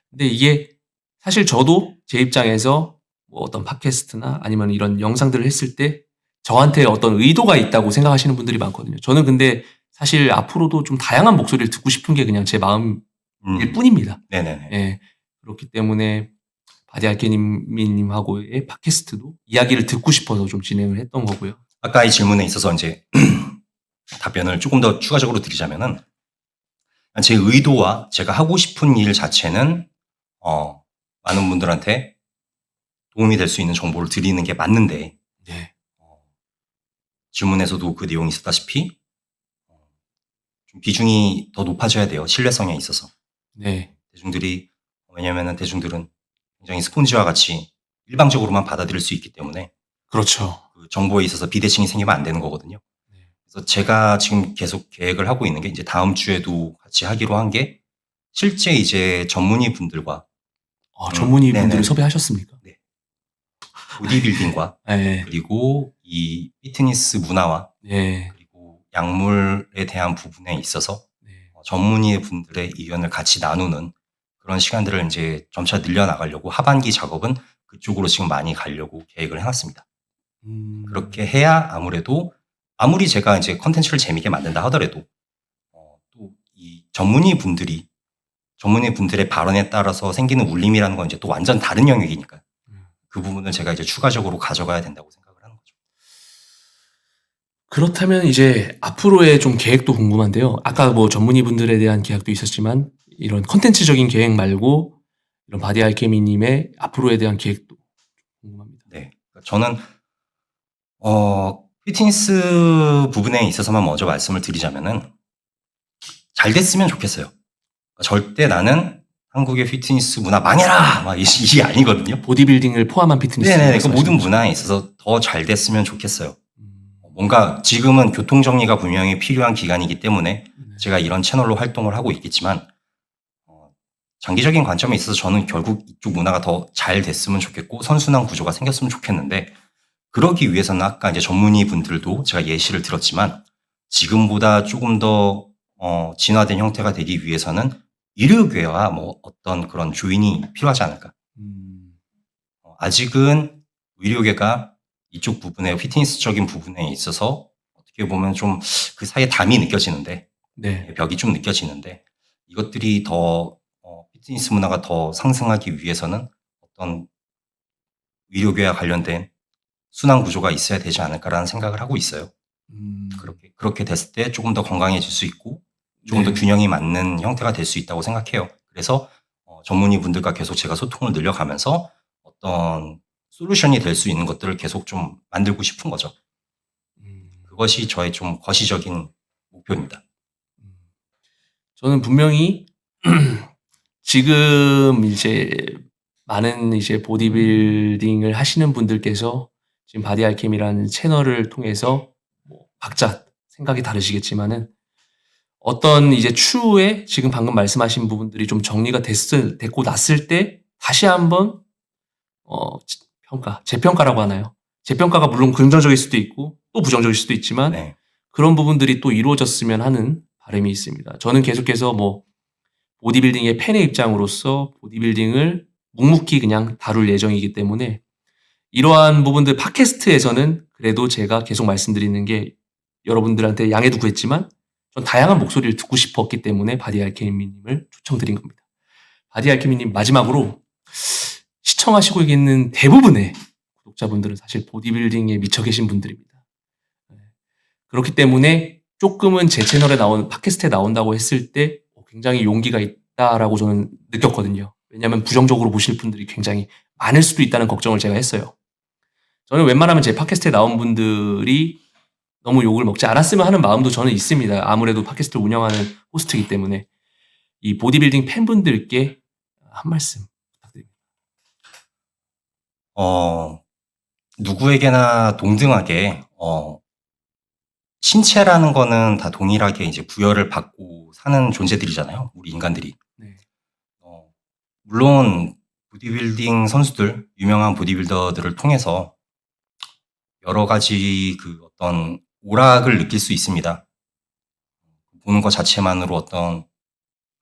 근데 이게 사실 저도 제 입장에서 뭐 어떤 팟캐스트나 아니면 이런 영상들을 했을 때 저한테 어떤 의도가 있다고 생각하시는 분들이 많거든요. 저는 근데 사실 앞으로도 좀 다양한 목소리를 듣고 싶은 게 그냥 제 마음일 뿐입니다. 네네네. 예. 그렇기 때문에 바디 알케미님하고의 팟캐스트도 이야기를 듣고 싶어서 좀 진행을 했던 거고요. 아까 이 질문에 있어서 이제 답변을 조금 더 추가적으로 드리자면은 제 의도와 제가 하고 싶은 일 자체는 많은 분들한테 도움이 될 수 있는 정보를 드리는 게 맞는데 네. 질문에서도 그 내용이 있었다시피 좀 비중이 더 높아져야 돼요. 신뢰성에 있어서. 네. 대중들이 왜냐면은 대중들은 굉장히 스폰지와 같이 일방적으로만 받아들일 수 있기 때문에 그렇죠. 그 정보에 있어서 비대칭이 생기면 안 되는 거거든요. 네. 그래서 제가 지금 계속 계획을 하고 있는 게 이제 다음 주에도 같이 하기로 한 게 실제 이제 전문의 분들과 전문의 분들을 네네네. 섭외하셨습니까? 네. 보디빌딩과 네. 그리고 이 피트니스 문화와 네. 그리고 약물에 대한 부분에 있어서 네. 전문의 분들의 의견을 같이 나누는 그런 시간들을 이제 점차 늘려나가려고 하반기 작업은 그쪽으로 지금 많이 가려고 계획을 해놨습니다. 그렇게 해야 아무래도 아무리 제가 이제 컨텐츠를 재밌게 만든다 하더라도 또 이 전문의 분들의 발언에 따라서 생기는 울림이라는 건 이제 또 완전 다른 영역이니까 그 부분을 제가 이제 추가적으로 가져가야 된다고 생각을 하는 거죠. 그렇다면 이제 앞으로의 좀 계획도 궁금한데요. 아까 뭐 전문의 분들에 대한 계약도 있었지만 이런 컨텐츠적인 계획 말고 이런 바디 알케미님의 앞으로에 대한 계획도 궁금합니다. 네. 저는 피트니스 부분에 있어서만 먼저 말씀을 드리자면은 잘 됐으면 좋겠어요. 절대 나는 한국의 피트니스 문화 망해라! 막 이게 아니거든요. 보디빌딩을 포함한 피트니스. 네네. 그 모든 문화에 있어서 더 잘 됐으면 좋겠어요. 뭔가 지금은 교통정리가 분명히 필요한 기간이기 때문에 제가 이런 채널로 활동을 하고 있겠지만 장기적인 관점에 있어서 저는 결국 이쪽 문화가 더 잘 됐으면 좋겠고 선순환 구조가 생겼으면 좋겠는데 그러기 위해서는 아까 이제 전문의 분들도 제가 예시를 들었지만 지금보다 조금 더 진화된 형태가 되기 위해서는 의료계와 뭐 어떤 그런 조인이 필요하지 않을까. 아직은 의료계가 이쪽 부분에 피트니스적인 부분에 있어서 어떻게 보면 좀 그 사이에 담이 느껴지는데 네. 벽이 좀 느껴지는데 이것들이 더 피트니스 문화가 더 상승하기 위해서는 어떤 의료계와 관련된 순환 구조가 있어야 되지 않을까라는 생각을 하고 있어요. 그렇게 됐을 때 조금 더 건강해질 수 있고 조금 더 균형이 맞는 형태가 될 수 있다고 생각해요. 그래서 전문의 분들과 계속 제가 소통을 늘려가면서 어떤 솔루션이 될 수 있는 것들을 계속 좀 만들고 싶은 거죠. 그것이 저의 좀 거시적인 목표입니다. 저는 분명히 지금 이제 많은 이제 보디빌딩을 하시는 분들께서 지금 바디 알케미라는 채널을 통해서 뭐 각자 생각이 다르시겠지만은 어떤 이제 추후에 지금 방금 말씀하신 부분들이 좀 정리가 됐고 났을 때 다시 한번 재평가라고 하나요? 재평가가 물론 긍정적일 수도 있고 또 부정적일 수도 있지만 네. 그런 부분들이 또 이루어졌으면 하는 바람이 있습니다. 저는 계속해서 뭐 보디빌딩의 팬의 입장으로서 보디빌딩을 묵묵히 그냥 다룰 예정이기 때문에 이러한 부분들 팟캐스트에서는 그래도 제가 계속 말씀드리는 게 여러분들한테 양해도 구했지만 전 다양한 목소리를 듣고 싶었기 때문에 바디 알케미님을 초청드린 겁니다. 바디 알케미님 마지막으로 시청하시고 있는 대부분의 구독자분들은 사실 보디빌딩에 미쳐 계신 분들입니다. 그렇기 때문에 조금은 제 채널에 팟캐스트에 나온다고 했을 때 굉장히 용기가 있다라고 저는 느꼈거든요. 왜냐하면 부정적으로 보실 분들이 굉장히 많을 수도 있다는 걱정을 제가 했어요. 저는 웬만하면 제 팟캐스트에 나온 분들이 너무 욕을 먹지 않았으면 하는 마음도 저는 있습니다. 아무래도 팟캐스트를 운영하는 호스트이기 때문에. 이 보디빌딩 팬분들께 한 말씀 부탁드립니다. 누구에게나 동등하게, 신체라는 거는 다 동일하게 이제 부여를 받고 사는 존재들이잖아요. 우리 인간들이. 네. 물론, 보디빌딩 선수들, 유명한 보디빌더들을 통해서 여러 가지 그 어떤 오락을 느낄 수 있습니다. 보는 것 자체만으로 어떤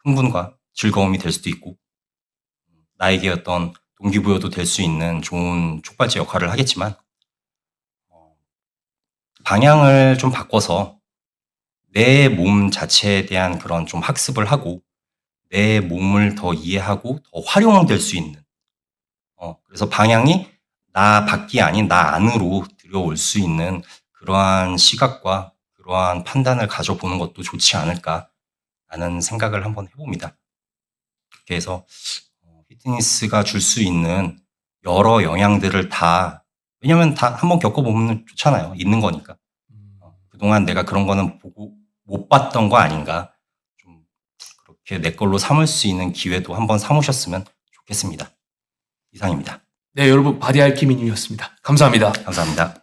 흥분과 즐거움이 될 수도 있고, 나에게 어떤 동기부여도 될 수 있는 좋은 촉발제 역할을 하겠지만, 방향을 좀 바꿔서 내 몸 자체에 대한 그런 좀 학습을 하고, 내 몸을 더 이해하고 더 활용될 수 있는, 그래서 방향이 나 밖이 아닌 나 안으로 들여올 수 있는 그러한 시각과 그러한 판단을 가져보는 것도 좋지 않을까라는 생각을 한번 해봅니다. 그렇게 해서 피트니스가 줄 수 있는 여러 영향들을 다, 왜냐면 다 한번 겪어보면 좋잖아요. 있는 거니까. 그동안 내가 그런 거는 보고 못 봤던 거 아닌가. 좀 그렇게 내 걸로 삼을 수 있는 기회도 한번 삼으셨으면 좋겠습니다. 이상입니다. 네, 여러분 바디 알케미님이었습니다. 감사합니다. 감사합니다.